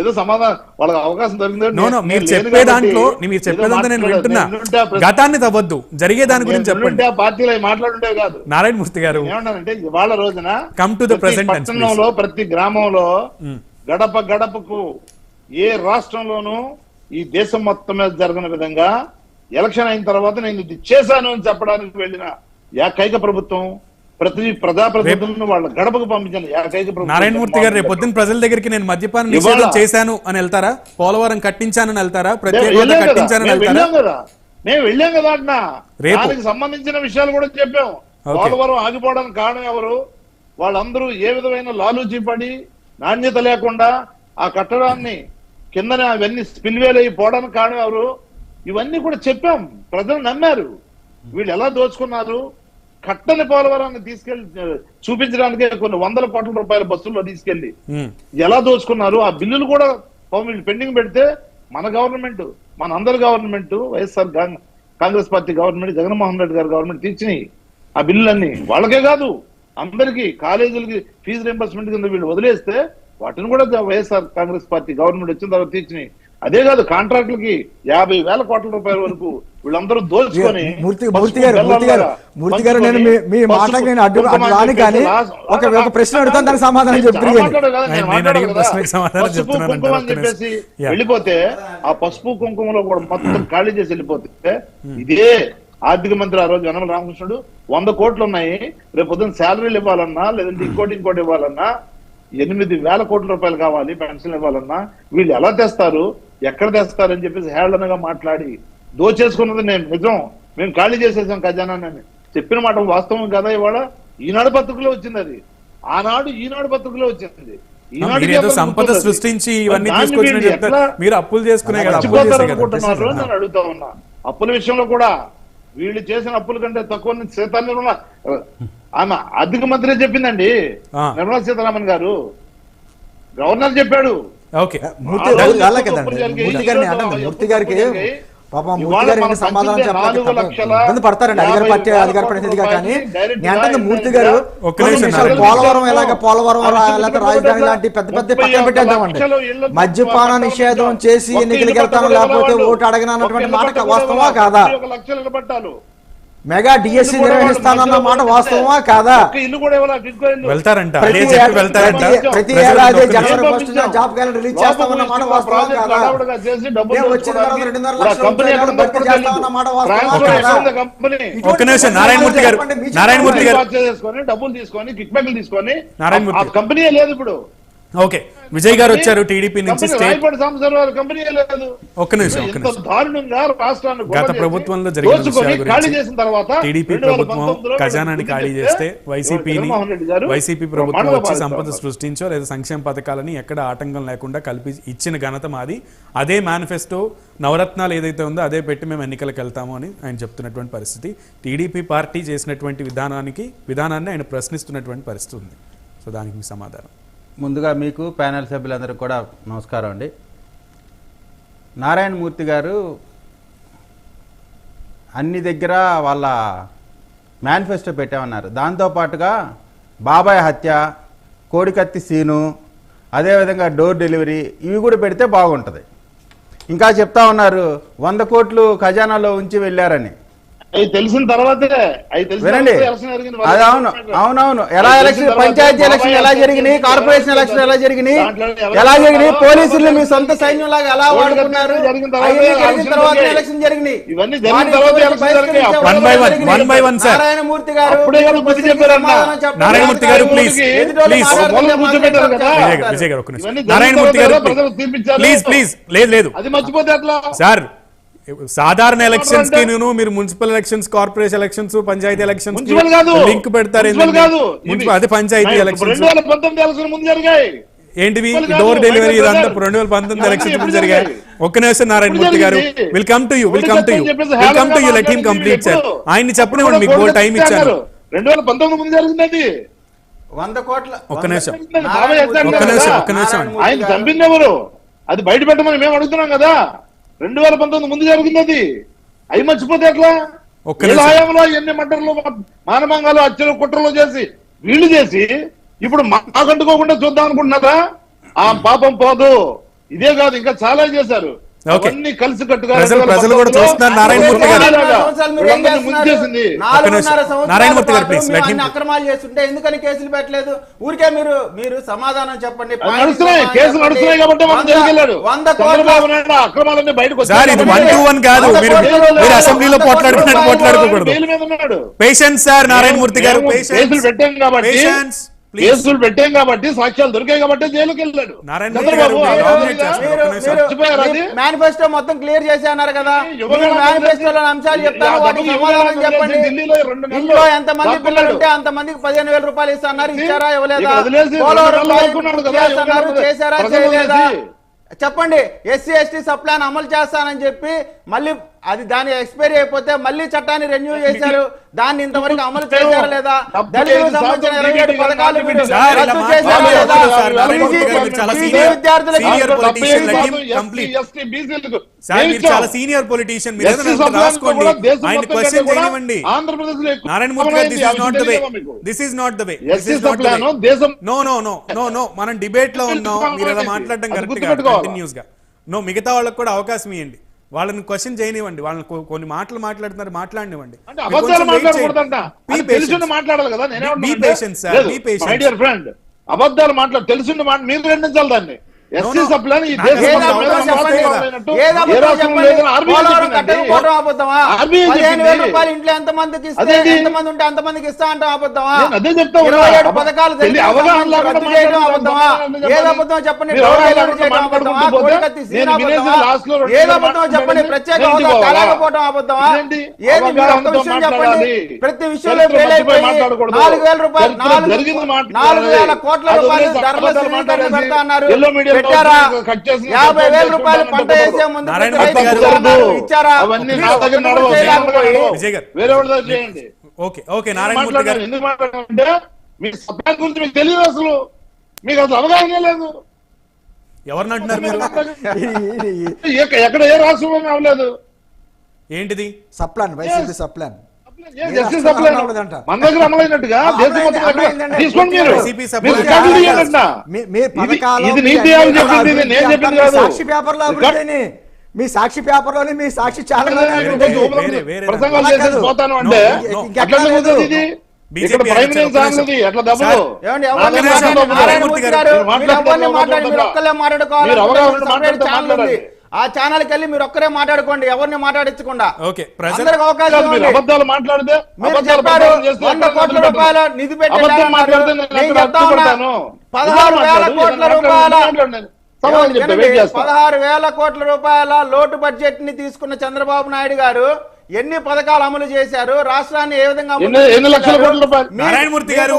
ఏదో సమాధానం వాళ్ళకి అవకాశం దొరికింది.
మీరు చెప్పేదంతా నేను వింటున్నా. గతాన్ని తవ్వద్దు, జరిగే దాని గురించి చెప్పండి.
పార్టీలు మాట్లాడుంటే కాదు.
నారాయణమూర్తి గారు,
ఏమన్నానంటే ఇవాళ రోజున
కమ్ టు ద ప్రెజెంట్
పట్టణంలో, ప్రతి గ్రామంలో, గడప గడపకు ఏ రాష్ట్రంలోనూ ఈ దేశం మొత్తం మీద జరగని విధంగా ఎలక్షన్ అయిన తర్వాత నేను ఇది చేశాను అని చెప్పడానికి వెళ్ళిన ఏకైక ప్రభుత్వం, ప్రతి ప్రజాప్రతినిధులను వాళ్ళ గడపకు పంపించాను ఏకైక ప్రభుత్వం.
నారాయణమూర్తి గారు, రేపు పొద్దున్న ప్రజల దగ్గరికి నేను మద్యపాన నిషేధం చేశాను అని వెళ్తారా? పోలవరం కట్టించానని వెళ్తారా? కట్టించానని వెళ్తారా?
మేము వెళ్ళాం కదా అన్నా. దానికి సంబంధించిన విషయాలు కూడా చెప్పాం. పోలవరం ఆగిపోవడానికి కారణం ఎవరు? వాళ్ళందరూ ఏ విధమైన లాలూచీ పడి నాణ్యత లేకుండా ఆ కట్టడాన్ని కిందనే అవన్నీ స్పిల్వేలు అయిపోవడానికి కారణం ఎవరు? ఇవన్నీ కూడా చెప్పాం. ప్రజలు నమ్మారు. వీళ్ళు ఎలా దోచుకున్నారు? కట్టని పోలవరాన్ని తీసుకెళ్లి చూపించడానికి కొన్ని 100 కోట్ల రూపాయల బస్సుల్లో తీసుకెళ్లి ఎలా దోచుకున్నారు? ఆ బిల్లులు కూడా వీళ్ళు పెండింగ్ పెడితే మన గవర్నమెంట్ మనందరి government YSR Congress party government, Jaganmohan Reddy గారి గవర్నమెంట్ తీర్చినాయి ఆ బిల్లులన్నీ. వాళ్ళకే కాదు అందరికీ, కాలేజీలకి ఫీజు రింబర్స్మెంట్ కింద వీళ్ళు వదిలేస్తే వాటిని కూడా వైఎస్ఆర్ కాంగ్రెస్ పార్టీ గవర్నమెంట్ వచ్చిన తర్వాత తీర్చినాయి. అదే కాదు కాంట్రాక్టులకి 50,000 కోట్ల రూపాయల వరకు వీళ్ళందరూ దోచుకొని.
మూర్తి గారు నేను మీ మాటకి నేను అడ్డు రాని కానీ ఒక ప్రశ్న అడుగుతాను, దానికి సమాధానం
చెప్పేసి వెళ్ళిపోతే ఆ పసుపు కుంకుమలో కూడా మొత్తం ఖాళీ చేసి వెళ్ళిపోతే ఇదే ఆర్థిక మంత్రి ఆ రోజు యనమల రామకృష్ణుడు 100 కోట్లు ఉన్నాయి, రేపు పొద్దున్న శాలరీలు ఇవ్వాలన్నా లేదంటే ఇంకోటి ఇవ్వాలన్నా 8,000 కోట్ల రూపాయలు కావాలి, పెన్షన్ ఇవ్వాలన్నా వీళ్ళు ఎలా తెస్తారు, ఎక్కడ తెస్తారు అని చెప్పేసి హేళనగా మాట్లాడి దోచేసుకున్నది నేను నిజం, మేము ఖాళీ చేసేసాం ఖజానాన్ని చెప్పిన మాట వాస్తవం కదా. ఇవాళ ఈనాడు పత్రికలో వచ్చింది, అది ఆనాడు ఈనాడు పత్రికలో వచ్చింది.
సంపద సృష్టించి ఇవన్నీ మీరు అప్పులు చేసుకునే
అనుకుంటున్నారు నేను అడుగుతా ఉన్నా. అప్పుల విషయంలో కూడా వీళ్ళు చేసిన అప్పుల కంటే తక్కువ సీతారామన్ ఆమె ఆర్థిక మంత్రి చెప్పిందండి, నిర్మలా సీతారామన్ గారు, గవర్నర్ చెప్పాడు.
మూర్తి గారికి పాపం మూర్తి గారికి సమాధానం చెప్పాలి, ఇబ్బంది పడతారండి అధికార ప్రతినిధిగా. కానీ నేను మూర్తి గారు పోలవరం లేకపోతే రాజధాని లాంటి పెద్ద పెద్ద పక్కన పెట్టేద్దామండి, మద్యపాన నిషేధం చేసి ఎన్నికలకు వెళ్తాను లేకపోతే ఓటు అడగను అన్నటువంటి మాట వాస్తవమా కాదా? మెగా డిఎస్సి నిర్వహిస్తానన్న మాట వాస్తవమా కాదా?
వెళ్తారంట
ప్రతి ఏడాది జనవరి 1న జాబ్ క్యాలెండర్ రిలీజ్ చేస్తామన్న మాట వాస్తవమా కాదా? వచ్చిన తర్వాత 2.5 లక్షల ఉద్యోగాలు భర్తీ చేస్తామన్న మాట వాస్తవమా కాదా?
ఒక్క నిమిషం నారాయణమూర్తి గారు
డబ్బులు తీసుకొని కిక్ బ్యాక్లు తీసుకొని కంపెనీ లేదు ఇప్పుడు.
ఓకే, విజయ్ గారు వచ్చారు టీడీపీ నుంచి. ఒక్క నిమిషం, గత ప్రభుత్వంలో జరిగిన విషయాల టీడీపీ ప్రభుత్వం ఖజానాన్ని ఖాళీ చేస్తే వైసీపీ ప్రభుత్వం వచ్చి సంపద సృష్టించో లేదా సంక్షేమ పథకాలని ఎక్కడ ఆటంకం లేకుండా కల్పి ఇచ్చిన ఘనత మాది. అదే మేనిఫెస్టో నవరత్నాలు ఏదైతే ఉందో అదే పెట్టి మేము ఎన్నికలకు వెళ్తాము అని ఆయన చెప్తున్నటువంటి పరిస్థితి. టీడీపీ పార్టీ చేసినటువంటి విధానాన్ని ఆయన ప్రశ్నిస్తున్నటువంటి పరిస్థితి ఉంది. సో దానికి మీ సమాధానం.
ముందుగా మీకు ప్యానెల్ సభ్యులందరికీ కూడా నమస్కారం అండి. నారాయణమూర్తి గారు అన్ని దగ్గర వాళ్ళ మేనిఫెస్టో పెట్టామన్నారు. దాంతోపాటుగా బాబాయ్ హత్య, కోడికత్తి సీను, అదేవిధంగా డోర్ డెలివరీ ఇవి కూడా పెడితే బాగుంటుంది. ఇంకా చెప్తా ఉన్నారు 100 కోట్లు ఖజానాలో ఉంచి వెళ్ళారని.
అవి తెలిసిన తర్వాతే
వినండి, అది అవునవును ఎలా ఎలక్షన్, పంచాయతీ ఎలక్షన్ ఎలా జరిగినాయి, కార్పొరేషన్ ఎలక్షన్ ఎలా జరిగినాయి, పోలీసులు మీ సొంత సైన్యం లాగా ఎలా వాడుకున్నారు, తర్వాత ఎలక్షన్ జరిగినాయి. నారాయణమూర్తి గారు
అది మర్చిపోతే అట్లా
సార్. సాధారణ ఎలక్షన్స్ కి మీరు municipal elections, corporation elections, panchayati elections link పెడతారు. అది పంచాయతీ ఎలక్షన్స్ ఏంటివి, డోర్ డెలివరీ ఇదంతా 2019 ఎలక్షన్స్ ముందు జరిగాయి. ఒక్క నిమిషం నారాయణమూర్తి గారు, welcome to you let him complete sir. ఆయన్ని చెప్పనివ్వండి, మీకు టైం ఇచ్చాను.
2019 ముందు జరిగింది.
100 కోట్ల
ఒక్క నిమిషం
ఆయన చంపింది ఎవరు, అది బయట పెట్టమని మేము అడుగుతున్నాం కదా. 2019 ముందు జరిగింది అది. అవి మర్చిపోతే ఎట్లా? హయాంలో ఎన్ని మటర్లు, మానభంగాలు, హత్యలు, కుట్రలు చేసి వీళ్ళు చేసి ఇప్పుడు మాకంటుకోకుండా చూద్దాం అనుకుంటున్నారా? ఆ పాపం పోదు. ఇదే కాదు, ఇంకా చాలా చేశారు. అవన్నీ కలిసి కట్టుగా
ప్రజలు కూడా చూస్తున్నారు. నారాయణమూర్తి గారు
అక్రమాలు చేస్తుంటే ఎందుకని కేసులు పెట్టలేదు? ఊరికే మీరు సమాధానం చెప్పండి.
కేసులు నడుస్తున్నాయి కాబట్టి మనం జరిగేలాడు. చంద్రబాబు నాయుడు అక్రమాలన్నీ బయటకు
అసెంబ్లీలో పోట్లాడుకోకూడదు. Patience sir. నారాయణమూర్తి గారు
కేసులు పెట్టాం కాబట్టి సాక్ష్యాలు దొరికాయి కాబట్టి జైలుకి వెళ్ళాడు.
మేనిఫెస్టో మొత్తం క్లియర్ చేసి అన్నారు కదా, మేనిఫెస్టోలో అంశాలు చెప్తాను, వాటికి సమాధానం చెప్పండి. ఇంట్లో ఎంత మంది పిల్లలు ఉంటే అంత మందికి 15,000 రూపాయలు ఇస్తున్నారు, ఇచ్చారా ఇవ్వలేదా? చేశారా చేయలేదా చెప్పండి. ఎస్సీ ఎస్టీ సప్లాన్ అమలు చేస్తానని చెప్పి మళ్ళీ అది దాని ఎక్స్పైరీ అయిపోతే మళ్ళీ చట్టాన్ని రెన్యూ చేశారు. దాన్ని ఇంతవరకు అమలు చేశారా లేదా? దళితులకు సంబంధించిన 27 పథకాలు మీరు రద్దు చేశారా లేదా? పీజీ విద్యార్థులకు
చాలా సీనియర్ పొలిటీషియన్, రాసుకోండి. ఆయన క్వశ్చన్ చేయనివ్వండి. నారాయణమూర్తి గారు, this is not the way. No, మనం డిబేట్ లో ఉన్నాం. మీరు అలా మాట్లాడడం కరెక్ట్ గా కంటిన్యూస్ గా. నో, మిగతా వాళ్ళకి కూడా అవకాశం ఇవ్వండి. వాళ్ళని క్వశ్చన్ చేయనివ్వండి. వాళ్ళని కొన్ని మాటలు మాట్లాడుతున్నారు, మాట్లాడినివ్వండి.
అబద్ధాలు మాట్లాడు తెలిసిన మాట మీరు ఖండించాలి దాన్ని. ఎస్సీ సప్లని
ఇంట్లో ఎంతమందికి ఎంతమంది ఉంటే అంతమందికి ఇస్తా అంటే అబద్ధమా? 27 పథకాలు రద్దు చేయడం అబద్ధమా? ఏదో అబద్ధం చెప్పండి. ఏదో అబద్ధం చెప్పండి. ప్రత్యేక హోదా కాలేకపోవడం అబద్ధమా? ఏది ఒక్క విషయం చెప్పండి. ప్రతి విషయంలో ఫెయిల్ అయిపోయి 4,000 రూపాయలు 4,000 కోట్ల రూపాయలు ధరల స్థిరీకరణ పెడతా అన్నారు. పెట్టారా? 50,000 రూపాయలు పంట వేసే ముందు ఇచ్చారా?
ఎందుకు మాట్లాడాలంటే మీ సత్తా గురించి మీకు తెలియదు, అసలు మీకు అసలు అవగాహన లేదు.
ఎవరిని అంటున్నారు మీరు?
ఎక్కడ ఏ రాష్ట్రంలో అవ్వలేదు.
ఏంటిది
సప్లాన్? వైసీపీ సప్లాన్
మన దగ్గర అమలైనట్టుగా తీసుకోండి.
సాక్షి పేపర్ లో మీ సాక్షి పేపర్ లోని మీ సాక్షి ఛానల్
పోతాను అంటే
ఆ ఛానల్ కి వెళ్ళి మీరు ఒక్కరే మాట్లాడుకోండి, ఎవరిని మాట్లాడించకుండా.
అబద్ధాలు మాట్లాడితే
మీరు చెప్పారు 100 కోట్ల రూపాయల నిధి పెట్టి 16,000 కోట్ల రూపాయల 16,000 కోట్ల రూపాయల లోటు బడ్జెట్ ని తీసుకున్న చంద్రబాబు నాయుడు గారు ఎన్ని పథకాలు అమలు చేశారు? రాష్ట్రాన్ని ఏ విధంగా
ఎన్ని లక్షల కోట్ల రూపాయలు
నారాయణమూర్తి గారు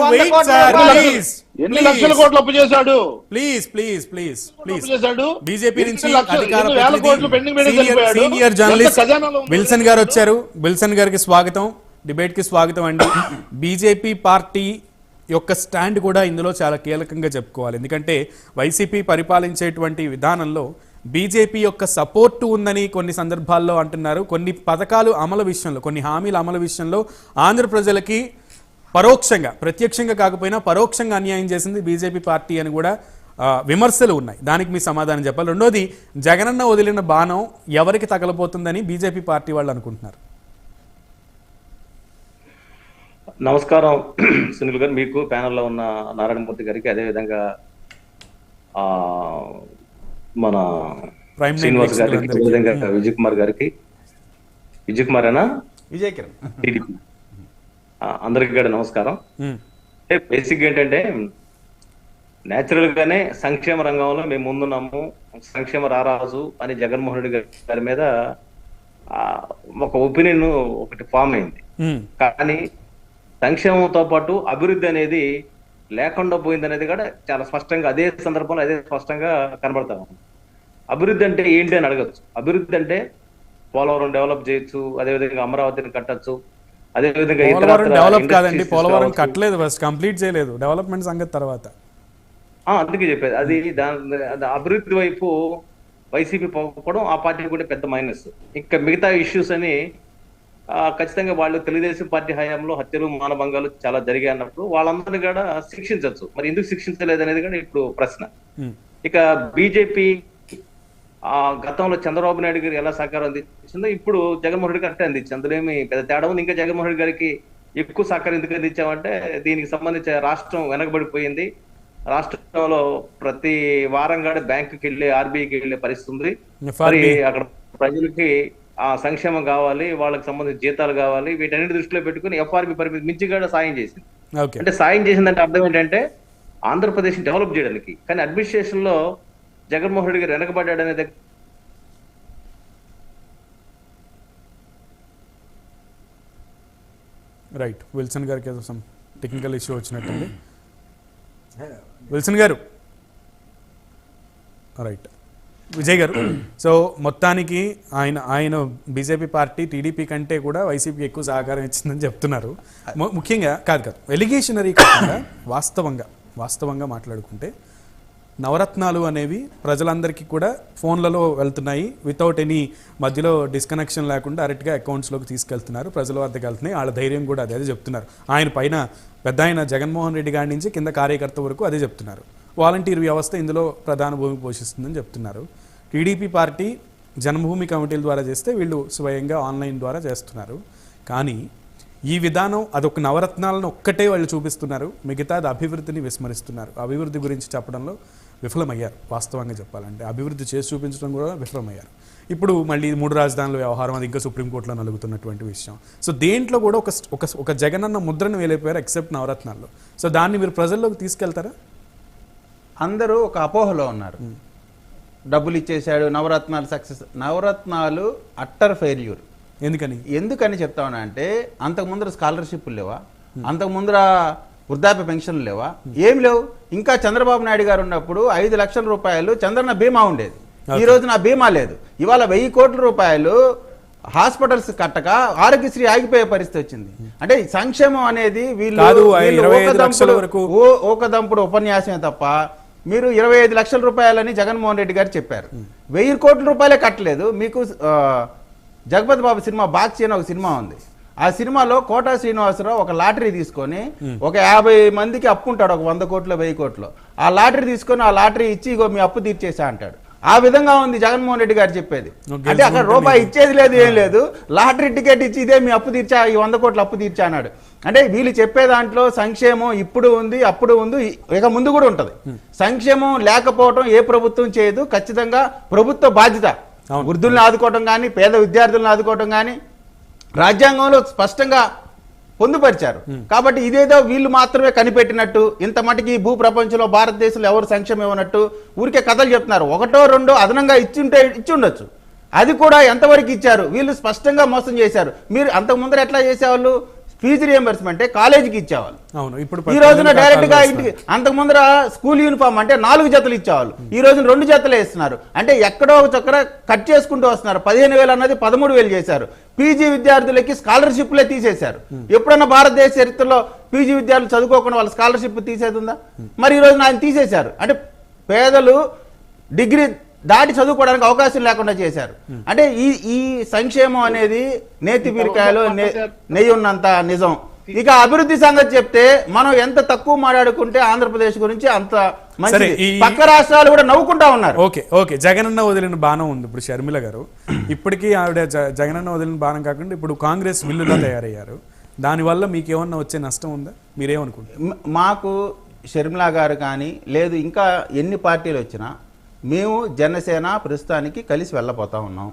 ఎన్ని లక్షల కోట్లు అప్పు చేశాడు?
ప్లీజ్
చేశాడు
బీజేపీ నుంచి సీనియర్ జర్నలిస్ట్ విల్సన్ గారు వచ్చారు. విల్సన్ గారికి స్వాగతం, డిబేట్ కి స్వాగతం అండి. బీజేపీ పార్టీ యొక్క స్టాండ్ కూడా ఇందులో చాలా కీలకంగా చెప్పుకోవాలి. ఎందుకంటే వైసీపీ పరిపాలించేటువంటి విధానంలో బీజేపీ యొక్క సపోర్టు ఉందని కొన్ని సందర్భాల్లో అంటున్నారు. కొన్ని పథకాలు అమలు విషయంలో, కొన్ని హామీల అమలు విషయంలో ఆంధ్ర ప్రజలకి పరోక్షంగా, ప్రత్యక్షంగా కాకపోయినా పరోక్షంగా అన్యాయం చేసింది బీజేపీ పార్టీ అని కూడా విమర్శలు ఉన్నాయి. దానికి మీ సమాధానం చెప్పాలి. రెండోది, జగనన్న వదిలిన బాణం ఎవరికి తగలబోతుందని బీజేపీ పార్టీ వాళ్ళు అనుకుంటున్నారు.
నమస్కారం సునీల్ గారు, మీకు ప్యానెల్లో ఉన్న నారాయణమూర్తి గారికి, అదేవిధంగా మన శ్రీనివాస్ గారికి, అదేవిధంగా విజయ్ కుమార్ గారికి. విజయ్ కుమార్ అనా టీడీపీ అందరికి కూడా నమస్కారం. బేసిక్ ఏంటంటే నేచురల్ గానే సంక్షేమ రంగంలో మేము ముందున్నాము, సంక్షేమ రారాజు అని జగన్మోహన్ రెడ్డి గారి మీద ఒక ఒపీనియన్ ఒకటి ఫామ్ అయింది. కానీ సంక్షేమంతో పాటు అభివృద్ధి అనేది లేకుండా పోయింది అనేది కూడా చాలా స్పష్టంగా అదే సందర్భంలో అదే స్పష్టంగా కనబడతాము. అభివృద్ధి అంటే ఏంటి అని అడగచ్చు. అభివృద్ధి అంటే పోలవరం డెవలప్ చేయొచ్చు, అదేవిధంగా అమరావతిని కట్టచ్చు, అదేవిధంగా
డెవలప్ కాదండి, పోలవరం కట్టలేదు, ఫస్ట్ కంప్లీట్ చేయలేదు, డెవలప్మెంట్ సంగతి తర్వాత.
అందుకే చెప్పేది అది అభివృద్ధి వైపు వైసీపీ పోకపోవడం ఆ పార్టీ కూడా పెద్ద మైనస్. ఇంకా మిగతా ఇష్యూస్ అని ఖచ్చితంగా వాళ్ళు తెలుగుదేశం పార్టీ హయాంలో హత్యలు, మానభంగాలు చాలా జరిగాయి అన్నప్పుడు వాళ్ళందరినీ కూడా శిక్షించవచ్చు. మరి ఎందుకు శిక్షించలేదు అనేది కూడా ఇప్పుడు ప్రశ్న. ఇక బీజేపీ గతంలో చంద్రబాబు నాయుడు గారు ఎలా సహకారం అందించిందో ఇప్పుడు జగన్మోహన్ రెడ్డి గారు అందించింది. అందులో ఏమి పెద్ద తేడా ఉంది. ఇంకా జగన్మోహన్ రెడ్డి గారికి ఎక్కువ సహకారం ఎందుకు అందించామంటే దీనికి సంబంధించి రాష్ట్రం వెనకబడిపోయింది. రాష్ట్రంలో ప్రతి వారం కూడా బ్యాంకుకి వెళ్ళి, ఆర్బీఐకి వెళ్ళే పరిస్థితి ఉంది. మరి అక్కడ ప్రజలకి సంక్షేమం కావాలి, వాళ్ళకి సంబంధించిన జీతాలు కావాలి, వీటన్నిటి దృష్టిలో పెట్టుకుని ఎఫ్ఆర్బి పరిమితి మించి కూడా సాయం చేసింది. అంటే సాయం చేసిందంటే అర్థం ఏంటంటే ఆంధ్రప్రదేశ్ డెవలప్ చేయడానికి. కానీ అడ్మినిస్ట్రేషన్ లో జగన్మోహన్ రెడ్డి గారు వెనకబడ్డాడు అనేది
రైట్. విల్సన్ గారికి ఏదో సమ్ టెక్నికల్ ఇష్యూ వచ్చినట్టుంది. విల్సన్ గారు రైట్. విజయ్ గారు, సో మొత్తానికి ఆయన బీజేపీ పార్టీ టీడీపీ కంటే కూడా వైసీపీ ఎక్కువ సహకారం ఇచ్చిందని చెప్తున్నారు. ముఖ్యంగా కాదు ఎలిగేషనరీ కాకుండా వాస్తవంగా మాట్లాడుకుంటే నవరత్నాలు అనేవి ప్రజలందరికీ కూడా ఫోన్లలో వెళ్తున్నాయి, వితౌట్ ఎనీ మధ్యలో డిస్కనెక్షన్ లేకుండా డైరెక్ట్గా అకౌంట్స్లోకి తీసుకెళ్తున్నారు, ప్రజల వద్దకు వెళ్తున్నాయి. వాళ్ళ ధైర్యం కూడా అదే చెప్తున్నారు. ఆయన పైన పెద్ద ఆయన జగన్మోహన్ రెడ్డి గారి నుంచి కింద కార్యకర్త వరకు అదే చెప్తున్నారు. వాలంటీర్ వ్యవస్థ ఇందులో ప్రధాన భూమిక పోషిస్తుందని చెప్తున్నారు. టీడీపీ పార్టీ జన్మభూమి కమిటీల ద్వారా చేస్తే వీళ్ళు స్వయంగా ఆన్లైన్ ద్వారా చేస్తున్నారు. కానీ ఈ విధానం అదొక నవరత్నాలను ఒక్కటే వాళ్ళు చూపిస్తున్నారు, మిగతాది అభివృద్ధిని విస్మరిస్తున్నారు. అభివృద్ధి గురించి చెప్పడంలో విఫలమయ్యారు. వాస్తవంగా చెప్పాలంటే అభివృద్ధి చేసి చూపించడం కూడా విఫలమయ్యారు. ఇప్పుడు మళ్ళీ 3 రాజధానుల వ్యవహారం అది ఇంకా సుప్రీంకోర్టులో నలుగుతున్నటువంటి విషయం. సో దేంట్లో కూడా ఒక జగనన్న ముద్రను వేలైపోయారు ఎక్సెప్ట్ నవరత్నాల్లో. సో దాన్ని మీరు ప్రజల్లోకి తీసుకెళ్తారా?
అందరూ ఒక అపోహలో ఉన్నారు. డబ్బులు ఇచ్చేశాడు, నవరత్నాలు సక్సెస్. నవరత్నాలు అట్టర్ ఫెయిల్యూర్. ఎందుకని చెప్తా ఉన్నా అంటే అంతకుముందర స్కాలర్షిప్లు లేవా, అంతకుముందర వృద్ధాప్య పెన్షన్లు లేవా, ఏం లేవు. ఇంకా చంద్రబాబు నాయుడు గారు ఉన్నప్పుడు 5 లక్షల రూపాయలు చంద్రన్న బీమా ఉండేది. ఈ రోజు నా బీమా లేదు. ఇవాళ 1000 కోట్ల రూపాయలు హాస్పిటల్స్ కట్టక ఆరోగ్యశ్రీ ఆగిపోయే పరిస్థితి వచ్చింది. అంటే సంక్షేమం అనేది ఓకదంపుడు ఉపన్యాసమే తప్ప మీరు 25 లక్షల రూపాయలని జగన్మోహన్ రెడ్డి గారు చెప్పారు. 1000 కోట్ల రూపాయలే కట్టలేదు. మీకు జగపతి బాబు సినిమా బాక్స్ అని ఒక సినిమా ఉంది. ఆ సినిమాలో కోటా శ్రీనివాసరావు ఒక లాటరీ తీసుకొని ఒక 50 మందికి అప్పు ఉంటాడు, ఒక 100 కోట్లు 1000 కోట్లు. ఆ లాటరీ తీసుకొని ఆ లాటరీ ఇచ్చి ఇగో మీ అప్పు తీర్చేసా అంటాడు. ఆ విధంగా ఉంది జగన్మోహన్ రెడ్డి గారు చెప్పేది. అంటే అక్కడ రూపాయి ఇచ్చేది లేదు, ఏం లేదు. లాటరీ టికెట్ ఇచ్చి ఇదే మీ అప్పు తీర్చా, ఈ 100 కోట్ల అప్పు తీర్చా అన్నాడు. అంటే వీళ్ళు చెప్పే దాంట్లో సంక్షేమం ఇప్పుడు ఉంది, అప్పుడు ఉంది, ఇక ముందు కూడా ఉంటది. సంక్షేమం లేకపోవడం ఏ ప్రభుత్వం చేయదు. ఖచ్చితంగా ప్రభుత్వ బాధ్యత వృద్ధుల్ని ఆదుకోవటం కానీ, పేద విద్యార్థులను ఆదుకోవటం కానీ రాజ్యాంగంలో స్పష్టంగా పొందుపరిచారు. కాబట్టి ఇదేదో వీళ్ళు మాత్రమే కనిపెట్టినట్టు, ఇంత మటుకి భూ ప్రపంచంలో భారతదేశంలో ఎవరు సంక్షేమం ఇవ్వనట్టు ఊరికే కథలు చెప్తున్నారు. 1 2 అదనంగా ఇచ్చి ఉండొచ్చు. అది కూడా ఎంతవరకు ఇచ్చారు? వీళ్ళు స్పష్టంగా మోసం చేశారు. మీరు అంతకు ముందర ఎట్లా చేసేవాళ్ళు? ఫీజు రియంబర్స్మెంట్ కాలేజీకి ఇచ్చేవాళ్ళు. ఈ రోజున డైరెక్ట్ గా ఇంటికి. అంతకు ముందర స్కూల్ యూనిఫామ్ అంటే 4 జతలు ఇచ్చేవాళ్ళు. ఈ రోజున 2 జతలే ఇస్తున్నారు. అంటే ఎక్కడో ఒక చక్కర కట్ చేసుకుంటూ వస్తున్నారు. 15,000 అన్నది 13,000 చేశారు. పీజీ విద్యార్థులకి స్కాలర్షిప్లే తీసేశారు. ఎప్పుడన్నా భారతదేశ చరిత్రలో పీజీ విద్యార్థులు చదువుకోకుండా వాళ్ళ స్కాలర్షిప్ తీసేది ఉందా? మరి ఈ రోజున ఆయన తీసేశారు. అంటే పేదలు డిగ్రీ దాటి చదువుకోవడానికి అవకాశం లేకుండా చేశారు. అంటే ఈ సంక్షేమం అనేది నేతి బీరకాయలో నెయ్యి ఉన్నంత నిజం. ఇక అభివృద్ధి సంగతి చెప్తే మనం ఎంత తక్కువ మాట్లాడుకుంటే ఆంధ్రప్రదేశ్ గురించి అంత మంచిది. పక్క రాష్ట్రాలు కూడా నవ్వుకుంటా ఉన్నారు.
ఓకే జగనన్న వదిలిన బాణం ఉంది ఇప్పుడు షర్మిల గారు. ఇప్పటికీ ఆవిడ జగనన్న వదిలిన బాణం కాకుండా ఇప్పుడు కాంగ్రెస్ విల్లుగా తయారయ్యారు. దానివల్ల మీకు ఏమన్నా వచ్చే నష్టం ఉందా? మీరేమనుకుంటారు?
మాకు షర్మిల గారు కానీ లేదు ఇంకా ఎన్ని పార్టీలు వచ్చినా మేము జనసేన ప్రస్తుతానికి కలిసి వెళ్ళబోతా ఉన్నాం.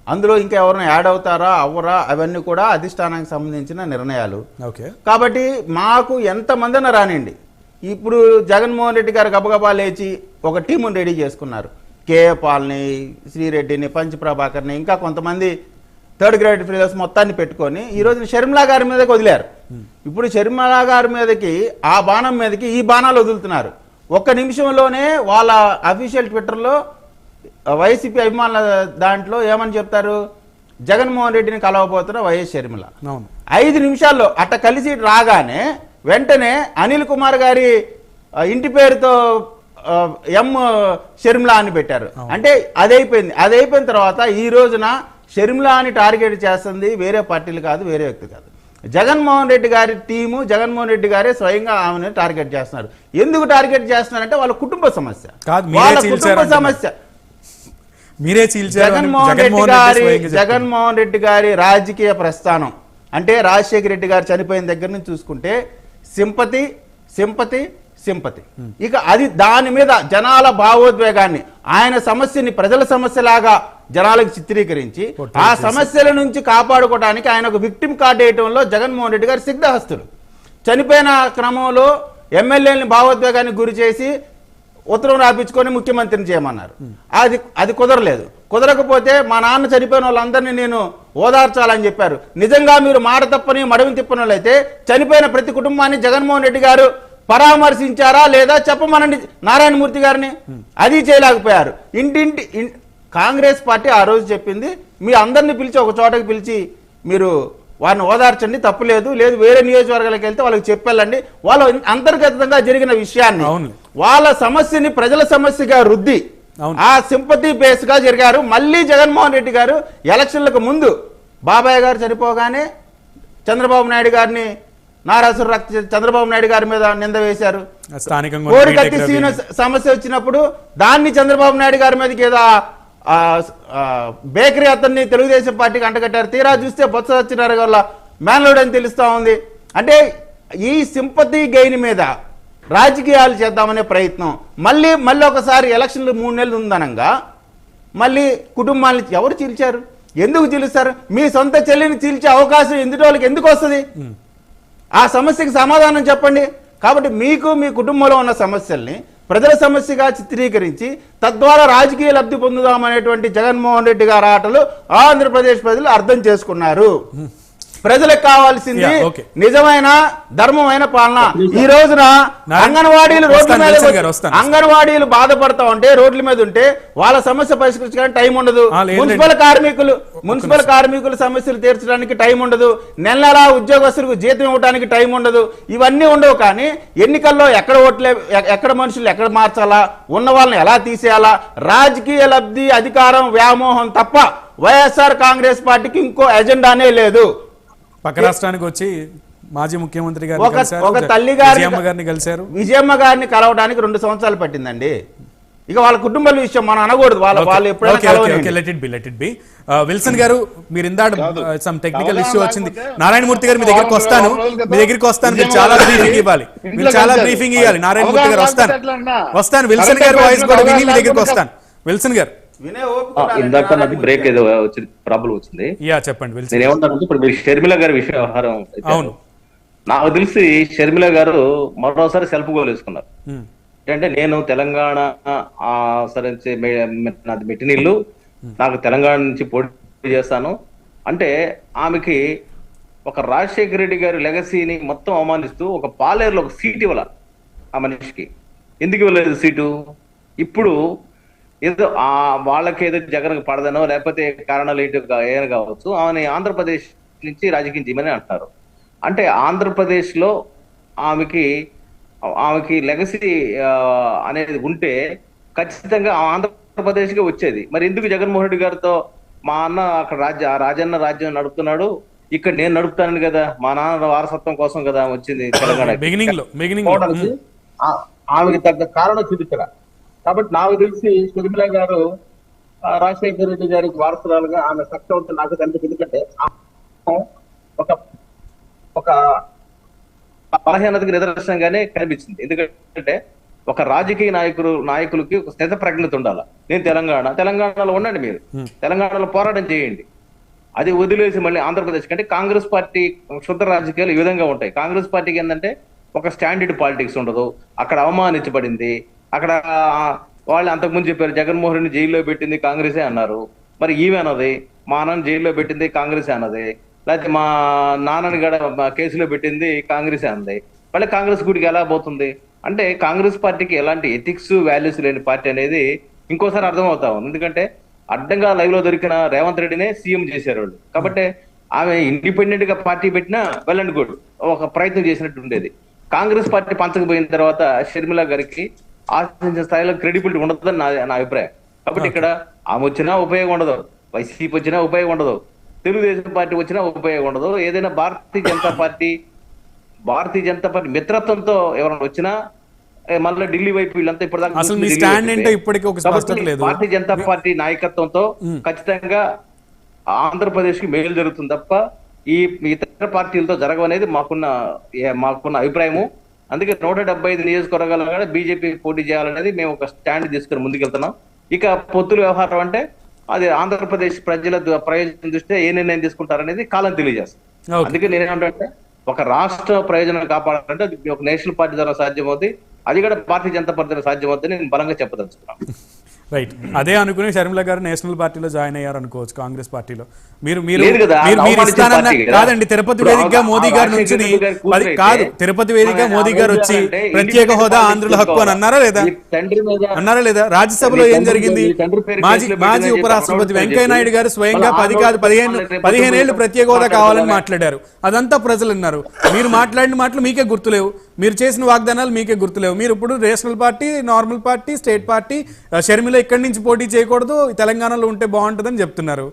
అందులో ఇంకా ఎవరైనా యాడ్ అవుతారా అవ్వరా అవన్నీ కూడా అధిష్టానానికి సంబంధించిన నిర్ణయాలు. కాబట్టి మాకు ఎంతమందిన రానిండి. ఇప్పుడు జగన్మోహన్ రెడ్డి గారు గబగబా లేచి ఒక టీముని రెడీ చేసుకున్నారు. కేఏ పాల్ని, శ్రీరెడ్డిని, పంచప్రభాకర్ని, ఇంకా కొంతమంది 3rd గ్రేడ్ ఫీలర్స్ మొత్తాన్ని పెట్టుకొని ఈ రోజు షర్మిల గారి మీదకి వదిలారు. ఇప్పుడు షర్మిల గారి మీదకి ఆ బాణం మీదకి ఈ బాణాలు వదులుతున్నారు. 1 నిమిషంలోనే వాళ్ళ అఫీషియల్ ట్విట్టర్లో వైసీపీ అభిమానుల దాంట్లో ఏమని చెప్తారు? జగన్మోహన్ రెడ్డిని కలవబోతున్న వైఎస్ షర్మిల. 5 నిమిషాల్లో అట్ట కలిసి రాగానే వెంటనే అనిల్ కుమార్ గారి ఇంటి పేరుతో ఎం షర్మిల అని పెట్టారు. అంటే అదైపోయింది. అదైపోయిన తర్వాత ఈ రోజున షర్మిల అని టార్గెట్ చేస్తుంది వేరే పార్టీలు కాదు, వేరే వ్యక్తి కాదు. జగన్మోహన్ రెడ్డి గారి టీము, జగన్మోహన్ రెడ్డి గారే స్వయంగా ఆమెను టార్గెట్ చేస్తున్నారు. ఎందుకు టార్గెట్ చేస్తున్నారంటే వాళ్ళ కుటుంబ సమస్య, వాళ్ళ కుటుంబ సమస్య. జగన్మోహన్ రెడ్డి గారి రాజకీయ ప్రస్థానం అంటే రాజశేఖర రెడ్డి గారు చనిపోయిన దగ్గర నుంచి చూసుకుంటే సింపతి సింపతి సింపతి. ఇక అది దాని మీద జనాల భావోద్వేగాన్ని, ఆయన సమస్యని ప్రజల సమస్యలాగా జనాలకు చిత్రీకరించి ఆ సమస్యల నుంచి కాపాడుకోవడానికి ఆయన ఒక విక్టిమ్ కార్డు వేయటంలో జగన్మోహన్ రెడ్డి గారు సిద్ధహస్తులు. చనిపోయిన క్రమంలో ఎమ్మెల్యేలని భావోద్వేగానికి గురి చేసి ఉత్తరం రాపించుకొని ముఖ్యమంత్రిని చేయమన్నారు. అది కుదరలేదు. కుదరకపోతే మా నాన్న చనిపోయిన వాళ్ళందరినీ నేను ఓదార్చాలని చెప్పారు. నిజంగా మీరు మాట తప్పని మడవి తిప్పని వాళ్ళైతే చనిపోయిన ప్రతి కుటుంబాన్ని జగన్మోహన్ రెడ్డి గారు పరామర్శించారా లేదా చెప్పమనండి నారాయణమూర్తి గారిని. అది చేయలేకపోయారు. కాంగ్రెస్ పార్టీ ఆ రోజు చెప్పింది, మీ అందరిని పిలిచి ఒక చోటకి పిలిచి మీరు వారిని ఓదార్చండి, తప్పులేదు, లేదు వేరే నియోజకవర్గాలకు వెళ్తే వాళ్ళకి చెప్పాలండి. వాళ్ళ అంతర్గతంగా జరిగిన విషయాన్ని వాళ్ళ సమస్యని ప్రజల సమస్యగా రుద్ది ఆ సింపతి బేస్ గా జరిగారు. మళ్ళీ జగన్మోహన్ రెడ్డి గారు ఎలక్షన్లకు ముందు బాబాయ్ గారు చనిపోగానే చంద్రబాబు నాయుడు గారిని నారాసుర రక్త చంద్రబాబు నాయుడు గారి మీద నింద వేశారు. కోడికత్తి సీను సమస్య వచ్చినప్పుడు దాన్ని చంద్రబాబు నాయుడు గారి మీదకి ఏదో బేకరీ అతన్ని తెలుగుదేశం పార్టీకి అంటగట్టారు. తీరా చూస్తే బొత్స సత్యనారాయణ వల్ల మేనలోడ్ అని తెలుస్తా ఉంది. అంటే ఈ సింపతి గెయిన్ మీద రాజకీయాలు చేద్దామనే ప్రయత్నం. మళ్ళీ ఒకసారి ఎలక్షన్లు 3 నెలలు ఉందనంగా మళ్ళీ కుటుంబాన్ని ఎవరు చీల్చారు? ఎందుకు చీలుస్తారు? మీ సొంత చెల్లిని చీల్చే అవకాశం వాళ్ళకి ఎందుకు వస్తుంది? ఆ సమస్యకి సమాధానం చెప్పండి. కాబట్టి మీకు మీ కుటుంబంలో ఉన్న సమస్యల్ని ప్రజల సమస్యగా చిత్రీకరించి తద్వారా రాజకీయ లబ్ధి పొందుదామనేటువంటి జగన్మోహన్ రెడ్డి గారి ఆటలు ఆంధ్రప్రదేశ్ ప్రజలు అర్థం చేసుకున్నారు. ప్రజలకు కావాల్సింది నిజమైన ధర్మమైన పాలన. ఈ రోజున అంగన్వాడీలు రోడ్ల మీద అంగన్వాడీలు బాధపడతా ఉంటే రోడ్ల మీద ఉంటే వాళ్ళ సమస్య పరిష్కరించడానికి టైం ఉండదు. మున్సిపల్ కార్మికుల సమస్యలు తీర్చడానికి టైం ఉండదు. నెల ఉద్యోగస్తులకు జీతం ఇవ్వడానికి టైం ఉండదు. ఇవన్నీ ఉండవు. కానీ ఎన్నికల్లో ఎక్కడ మనుషులు ఎక్కడ మార్చాలా, ఉన్న వాళ్ళని ఎలా తీసేయాలా, రాజకీయ లబ్ధి అధికారం వ్యామోహం తప్ప వైఎస్ఆర్ కాంగ్రెస్ పార్టీకి ఇంకో ఎజెండానే లేదు.
పక్క రాష్ట్రానికి వచ్చి మాజీ ముఖ్యమంత్రి గారు
ఒక తల్లి గారిని కలిశారు. విజయమ్మ గారిని కలవడానికి 2 సంవత్సరాలు పట్టిందండి. ఇక వాళ్ళ కుటుంబాల విషయం మనం అనకూడదు. వాళ్ళు
ఎప్పుడైనా విల్సన్ గారు మీరు ఇందాక సమ్ టెక్నికల్ ఇష్యూ వచ్చింది. నారాయణమూర్తి గారు మీ దగ్గరికి వస్తాను. మీరు చాలా బ్రీఫింగ్ ఇవ్వాలి. నారాయణమూర్తి గారు వస్తాను. విల్సన్ గారు వాయిస్ కూడా విని మీ దగ్గరికి వస్తాను. విల్సన్ గారు
ఇందాక నాకు బ్రేక్ ఏదో ప్రాబ్లం వచ్చింది.
చెప్పండి.
నేను ఏమంటానంటే ఇప్పుడు మీరు షర్మిల గారి వ్యవహారం, నాకు తెలిసి షర్మిల గారు మరోసారి సెల్ఫ్ గోల్ వేసుకున్నారు. అంటే నేను తెలంగాణ సరే నాది మెట్టినీళ్ళు, నాకు తెలంగాణ నుంచి పోటీ చేస్తాను అంటే ఆమెకి ఒక రాజశేఖర రెడ్డి గారి లెగసీని మొత్తం అవమానిస్తూ ఒక పాలేరులో ఒక సీట్ ఇవ్వాల ఆ మనిషికి. ఎందుకు ఇవ్వలేదు సీటు? ఇప్పుడు ఏదో వాళ్ళకి ఏదో జగన్ పడదనో లేకపోతే కారణాలు ఏంటో ఏమైనా కావచ్చు, ఆమె ఆంధ్రప్రదేశ్ నుంచి రాజకీయం చేయమని అంటారు. అంటే ఆంధ్రప్రదేశ్ లో ఆమెకి లెగసీ అనేది ఉంటే ఖచ్చితంగా ఆంధ్రప్రదేశ్ కి వచ్చేది. మరి ఎందుకు జగన్మోహన్ రెడ్డి గారితో మా అన్న అక్కడ రాజన్న రాజ్యం నడుపుతున్నాడు, ఇక్కడ నేను నడుపుతాను కదా, మా నాన్న వారసత్వం కోసం కదా వచ్చింది తెలంగాణ, ఆమెకి తగ్గ కారణం చూపించరా. కాబట్టి నాకు తెలిసి షర్మిల గారు రాజశేఖర రెడ్డి గారికి వారసురాలుగా ఆమె సక్సెస్ అవుతుంది నాకు కనిపిస్తుంది. ఎందుకంటే ఒక బలహీనతకి నిదర్శనంగానే కనిపించింది. ఎందుకంటే ఒక రాజకీయ నాయకులకి ఒక స్థిత ప్రజ్ఞత ఉండాలి. నేను తెలంగాణలో ఉండండి, మీరు తెలంగాణలో పోరాటం చేయండి. అది వదిలేసి మళ్ళీ ఆంధ్రప్రదేశ్ కంటే కాంగ్రెస్ పార్టీ శుద్ధ రాజకీయాలు ఈ విధంగా ఉంటాయి. కాంగ్రెస్ పార్టీకి ఏంటంటే ఒక స్టాండర్డ్ పాలిటిక్స్ ఉండదు. అక్కడ అవమానించబడింది. అక్కడ వాళ్ళు అంతకుముందు చెప్పారు జగన్మోహన్ రెడ్డి జైల్లో పెట్టింది కాంగ్రెసే అన్నారు. మరి ఈమె అన్నది మా నాన్న జైల్లో పెట్టింది కాంగ్రెసే అన్నది, లేకపోతే మా నాన్నని గడ కేసులో పెట్టింది కాంగ్రెసే అన్నది. మళ్ళీ కాంగ్రెస్ గుడికి ఎలా పోతుంది? అంటే కాంగ్రెస్ పార్టీకి ఎలాంటి ఎథిక్స్ వాల్యూస్ లేని పార్టీ అనేది ఇంకోసారి అర్థమవుతా ఉంది. ఎందుకంటే అడ్డంగా లైవ్ లో దొరికిన రేవంత్ రెడ్డినే సీఎం చేశారు వాళ్ళు. కాబట్టి ఆమె ఇండిపెండెంట్ గా పార్టీ పెట్టినా వెల్ అండ్ గుడ్, ఒక ప్రయత్నం చేసినట్టు ఉండేది. కాంగ్రెస్ పార్టీ పంచకపోయిన తర్వాత షర్మిల గారికి ఆశించిన స్థాయిలో క్రెడిబిలిటీ ఉండదని నా అభిప్రాయం. కాబట్టి ఇక్కడ ఆమె వచ్చినా ఉపయోగం ఉండదు, వైసీపీ వచ్చినా ఉపయోగం ఉండదు, తెలుగుదేశం పార్టీ వచ్చినా ఉపయోగం ఉండదు. ఏదైనా భారతీయ జనతా పార్టీ మిత్రత్వంతో ఎవరైనా వచ్చినా మళ్ళీ ఢిల్లీ వైపు వీళ్ళంతా భారతీయ జనతా పార్టీ నాయకత్వంతో ఖచ్చితంగా ఆంధ్రప్రదేశ్ కి మేలు జరుగుతుంది తప్ప ఈ ఇతర పార్టీలతో జరగవనేది మాకున్న అభిప్రాయము. అందుకే 175 నియోజకవర్గాల్లో కూడా బీజేపీ పోటీ చేయాలనేది మేము ఒక స్టాండ్ తీసుకుని ముందుకెళ్తున్నాం. ఇక పొత్తుల వ్యవహారం అంటే అది ఆంధ్రప్రదేశ్ ప్రజల ప్రయోజనం దృష్ట్యా ఏ నిర్ణయం తీసుకుంటారనేది కాలం తెలియజేస్తుంది. అందుకే నేనేమంటే ఒక రాష్ట్ర ప్రయోజనం కాపాడాలంటే అది ఒక నేషనల్ పార్టీ ద్వారా సాధ్యమవుతుంది, అది కూడా భారతీయ జనతా పార్టీ ద్వారా సాధ్యమవుతుంది నేను బలంగా చెప్పదలుచుకున్నాను.
రైట్. అదే అనుకుని షర్మిల గారు నేషనల్ పార్టీలో జాయిన్ అయ్యారు అనుకోవచ్చు, కాంగ్రెస్ పార్టీలో. మీరు మీరు
లేదు కదా,
మీరు మీరు
అవమానించే
ఇస్తానన్న
పార్టీ కదా.
కాదండి, తిరుపతి
ఇప్పుడు
వేదికగా మోదీ గారు
రాజశేఖర్
నుంచి
రెడ్డి గారి కూతురైతే
కాదు, తిరుపతి వేదికగా
మన
మోదీ గారు వచ్చి
అంటే
ప్రత్యేక హోదా
ఇండిపెండెంట్
ఆంధ్రుల హక్కు అని అన్నారా లేదా?
ఈ తండ్రి మీద
అన్నారా లేదా? రాజ్యసభలో ఏం జరిగింది? మాజీ ఉపరాష్ట్రపతి వెంకయ్య నాయుడు గారు స్వయంగా 10 కాదు 15 ఏళ్లు ప్రత్యేక హోదా కావాలని మాట్లాడారు. అదంతా ప్రజలు విన్నారు. మీరు మాట్లాడిన మాటలు మీకే గుర్తులేవు, మీరు చేసిన వాగ్దానాలు మీకే గుర్తులేవు. మీరు ఇప్పుడు national party, normal party, state party, Sharmila ఇక్కడి నుంచి పోటీ చేయకూడదు, తెలంగాణలో ఉంటే బాగుంటుందని చెప్తున్నారు.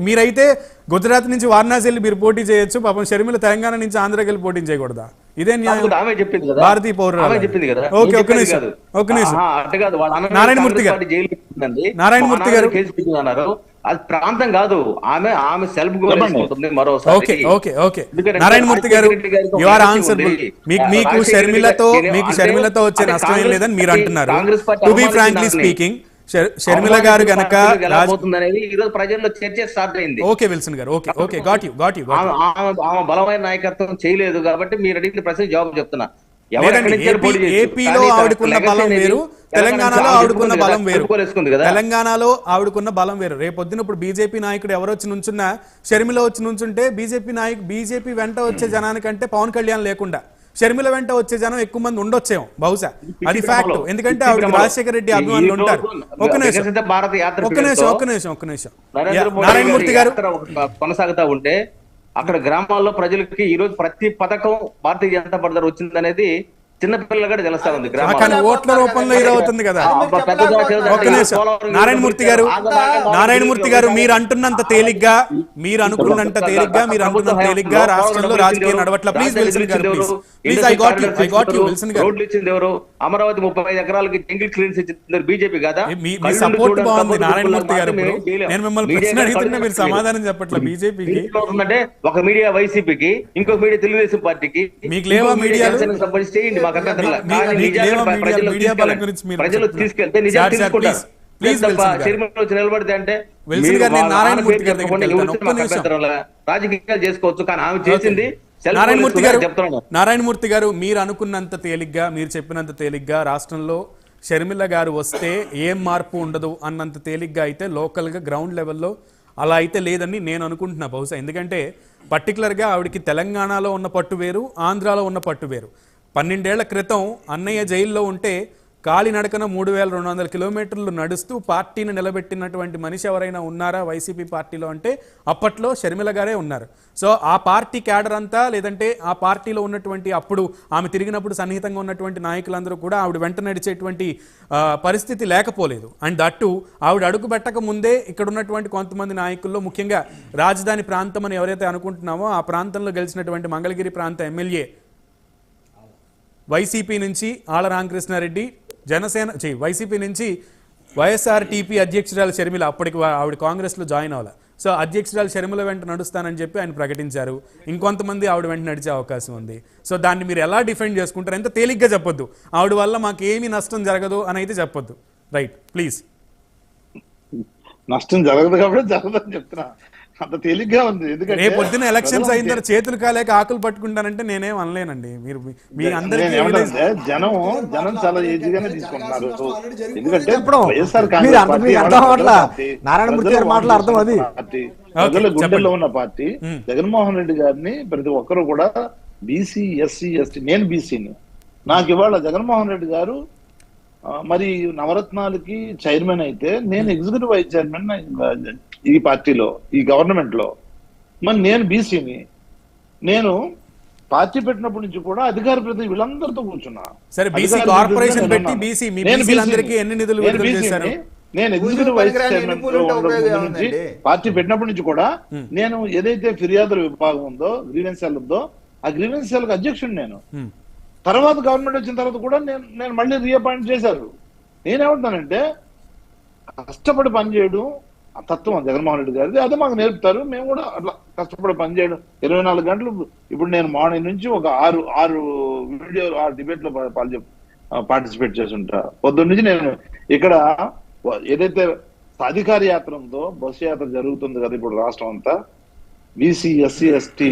మీరైతే గుజరాత్ నుంచి వారణాసి వెళ్ళి మీరు పోటీ చేయొచ్చు, పాపం షర్మిల తెలంగాణ నుంచి ఆంధ్రాకి వెళ్ళి పోటీ చేయకూడదా? ఇదే న్యాయం?
ఆమె చెప్పింది కదా,
భారతీయ పౌరులు
చెప్పింది కదా.
ఓకే, ఒక్క నిమిషం.
అంటే కాదు,
నారాయణమూర్తి గారు, నారాయణమూర్తి గారు
కేసు పెట్టిందన్నారు. అది ప్రాంతం కాదు, ఆమె సెల్ఫ్ గోల్ చేసుకుంటుంది మరోసారి.
Okay okay okay Narayanamurthy garu, you are answerable. మీకు షర్మిలతో వచ్చే నష్టం ఏం లేదని మీరు అంటున్నారు. To be frankly speaking, Sharmila గారు గనక
ప్రజల్లో చర్చ స్టార్ట్ అయింది.
ఓకే విల్సన్ గారు, ఓకే ఓకే గాట్ యు.
ఆమె బలమైన నాయకత్వం చేయలేదు కాబట్టి మీరు అడిగిన ప్రశ్న జవాబు చెప్తున్నా.
ఏపీలో ఆవిడకున్న బలం వేరు, తెలంగాణలో ఆవిడకున్న బలం వేరు. తెలంగాణలో ఆవిడకున్న బలం వేరు. రేపొద్దున ఇప్పుడు బీజేపీ నాయకుడు ఎవరు వచ్చి నుంచున్నా, షర్మిల వచ్చి నుంచుంటే బీజేపీ వెంట వచ్చే జనానికంటే పవన్ కళ్యాణ్ లేకుండా షర్మిల వెంట వచ్చే జనం ఎక్కువ మంది ఉండొచ్చేమో బహుశా. అది ఫ్యాక్ట్. ఎందుకంటే ఆవిడ రాజశేఖర రెడ్డి అభిమానులు ఉంటారు. ఒక్క నిమిషం నారాయణమూర్తి గారు,
కొనసాగుతా ఉంటే అక్కడ గ్రామాల్లో ప్రజలకి ఈ రోజు ప్రతి పథకం భారతీయ జనతా పార్టీ వచ్చిందనేది చిన్నపిల్లలు కూడా తెలుస్తా ఉంది.
కానీ ఓట్ల రూపంలో ఇది అవుతుంది కదా. నారాయణమూర్తి గారు, మీరు అంటున్నంత తేలిగ్గా, మీరు అనుకున్నంత తేలిగ్గా రాష్ట్రంలో రాజకీయం నడవట్ల. ప్లీజ్ విల్సన్ గారు, please. I got you Wilson గారు.
రోడ్లు ఇచ్చింది ఎవరు? అమరావతి 35 ఎకరాలకి జంగిల్ క్లియరెన్స్ ఇచ్చింది బీజేపీ కదా.
మీ సపోర్ట్ బాగుంది నారాయణమూర్తి గారు. నేను మిమ్మల్ని ప్రశ్న అడుగుతున్నా, మీరు సమాధానం చెప్పట్ల. బీజేపీకి
అంటే ఒక మీడియా వైసీపీకి, ఇంకో మీడియా తెలుగుదేశం పార్టీకి.
మీకు లేవా మీడియాలు?
చేయండి, ప్రజలు తీసుకెళ్తే నిజాలు తీసుకుంటారు. నిలబడితే అంటే రాజకీయాలు చేసుకోవచ్చు, కానీ ఆమె చేసింది.
నారాయణమూర్తి గారు, మీరు అనుకున్నంత తేలిగ్గా, మీరు చెప్పినంత తేలిగ్గా రాష్ట్రంలో షర్మిల గారు వస్తే ఏం మార్పు ఉండదు అన్నంత తేలిగ్గా అయితే లోకల్గా గ్రౌండ్ లెవెల్లో అలా అయితే లేదని నేను అనుకుంటున్నా బహుశా. ఎందుకంటే పర్టికులర్గా ఆవిడకి తెలంగాణలో ఉన్న పట్టు వేరు, ఆంధ్రాలో ఉన్న పట్టు వేరు. 12 ఏళ్ల క్రితం అన్నయ్య జైల్లో ఉంటే కాలినడకన 3200 కిలోమీటర్లు నడుస్తూ పార్టీని నిలబెట్టినటువంటి మనిషి ఎవరైనా ఉన్నారా వైసీపీ పార్టీలో అంటే అప్పట్లో షర్మిల గారే ఉన్నారు. సో ఆ పార్టీ క్యాడర్ అంతా, లేదంటే ఆ పార్టీలో ఉన్నటువంటి అప్పుడు ఆమె తిరిగినప్పుడు సన్నిహితంగా ఉన్నటువంటి నాయకులందరూ కూడా ఆవిడ వెంట నడిచేటువంటి పరిస్థితి లేకపోలేదు. అండ్ దట్టు ఆవిడ అడుగు పెట్టక ముందే ఇక్కడ ఉన్నటువంటి కొంతమంది నాయకుల్లో, ముఖ్యంగా రాజధాని ప్రాంతం అని ఎవరైతే అనుకుంటున్నామో ఆ ప్రాంతంలో గెలిచినటువంటి మంగళగిరి ప్రాంత ఎమ్మెల్యే వైసీపీ నుంచి ఆళ్ల రామకృష్ణారెడ్డి, వైసీపీ నుంచి వైఎస్ఆర్టీపీ అధ్యక్షురాలు షర్మిల, అప్పటికి ఆవిడ కాంగ్రెస్లో జాయిన్ అవ్వాలి. సో అధ్యక్షురాలు షర్మిల వెంట నడుస్తానని చెప్పి ఆయన ప్రకటించారు. ఇంకొంతమంది ఆవిడ వెంట నడిచే అవకాశం ఉంది. సో దాన్ని మీరు ఎలా డిఫెండ్ చేసుకుంటారు? ఎంత తేలిగ్గా చెప్పొద్దు, ఆవిడ వల్ల మాకేమీ నష్టం జరగదు అని అయితే చెప్పొద్దు. Right, please.
నష్టం జరగదు కాబట్టి జరగదని చెప్తున్నా. అంత తేలిగ్గా ఉంది. ఎందుకంటే
రేపు పొద్దున ఎలక్షన్స్ అయిన తర్వాత చేతులు కాలేక ఆకులు పట్టుకుంటానంటే నేనేం అనలేనండి. మీరు మీ అందరికీ
జనం చాలా ఈజీగానే తీసుకుంటున్నారు. ఎందుకంటే ప్రజల గుండెల్లో ఉన్న పార్టీ జగన్మోహన్ రెడ్డి గారిని ప్రతి ఒక్కరు కూడా బీసీ, ఎస్సీ, ఎస్టీ, నేను బీసీని, నాకు ఇవాళ జగన్మోహన్ రెడ్డి గారు మరి నవరత్నాలకి చైర్మన్ అయితే నేను ఎగ్జిక్యూటివ్ వైస్ చైర్మన్ ఈ పార్టీలో, ఈ గవర్నమెంట్ లో. మరి నేను బీసీని, నేను పార్టీ పెట్టినప్పటి నుంచి కూడా అధికార ప్రతినిధి వీళ్ళందరితో కూర్చున్నా. నేను ఎగ్జిక్యూటివ్ వైస్ చైర్మన్ నుంచి పార్టీ పెట్టినప్పటి నుంచి కూడా నేను ఏదైతే ఫిర్యాదుల విభాగం ఉందో, గ్రీవెన్స్ సెల్ ఉందో, ఆ గ్రీవెన్స్ సెల్ కి అధ్యక్షుడు నేను. తర్వాత గవర్నమెంట్ వచ్చిన తర్వాత కూడా నేను మళ్ళీ రీఅపాయింట్ చేశారు. నేనేమంటానంటే కష్టపడి పనిచేయడం ఆ తత్వం జగన్మోహన్ రెడ్డి గారిది, అదే మాకు నేర్పుతారు. మేము కూడా అట్లా కష్టపడి పనిచేయడం 24 గంటలు. ఇప్పుడు నేను మార్నింగ్ నుంచి ఒక 6 వీడియో 6 డిబేట్లో పార్టిసిపేట్ చేస్తుంటా. పొద్దున్న నుంచి నేను ఇక్కడ ఏదైతే సాధికార యాత్ర ఉందో, బస్సు యాత్ర జరుగుతుంది కదా ఇప్పుడు రాష్ట్రం అంతా, బీసీ, ఎస్సీ, ఎస్టీ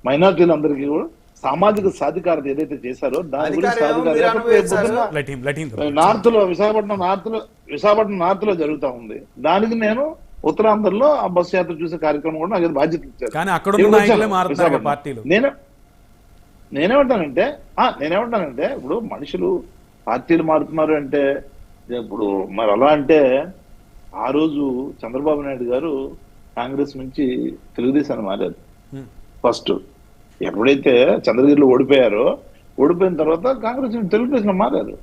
మైనార్టీలందరికీ కూడా సామాజిక సాధికారత ఏదైతే చేశారో దాని గురించి నార్త్ లో, విశాఖపట్నం నార్త్ లో విశాఖపట్నం నార్త్ లో జరుగుతా ఉంది. దానికి నేను ఉత్తరాంధ్రలో ఆ బస్సు యాత్ర చూసే కార్యక్రమం కూడా నాకు బాధ్యత ఇచ్చారు.
కానీ అక్కడ ఉన్న నాయకులే మారుతున్నారు పార్టీలు.
నేనేమంటానంటే ఇప్పుడు మనుషులు పార్టీలు మారుతున్నారు అంటే ఇప్పుడు మరి అలా అంటే ఆ రోజు చంద్రబాబు నాయుడు గారు కాంగ్రెస్ నుంచి తెలుగుదేశాన్ని మారారు. ఫస్ట్ ఎప్పుడైతే చంద్రగిరిలో ఓడిపోయిన తర్వాత కాంగ్రెస్ నుంచి తెలుగుదేశం మారారు.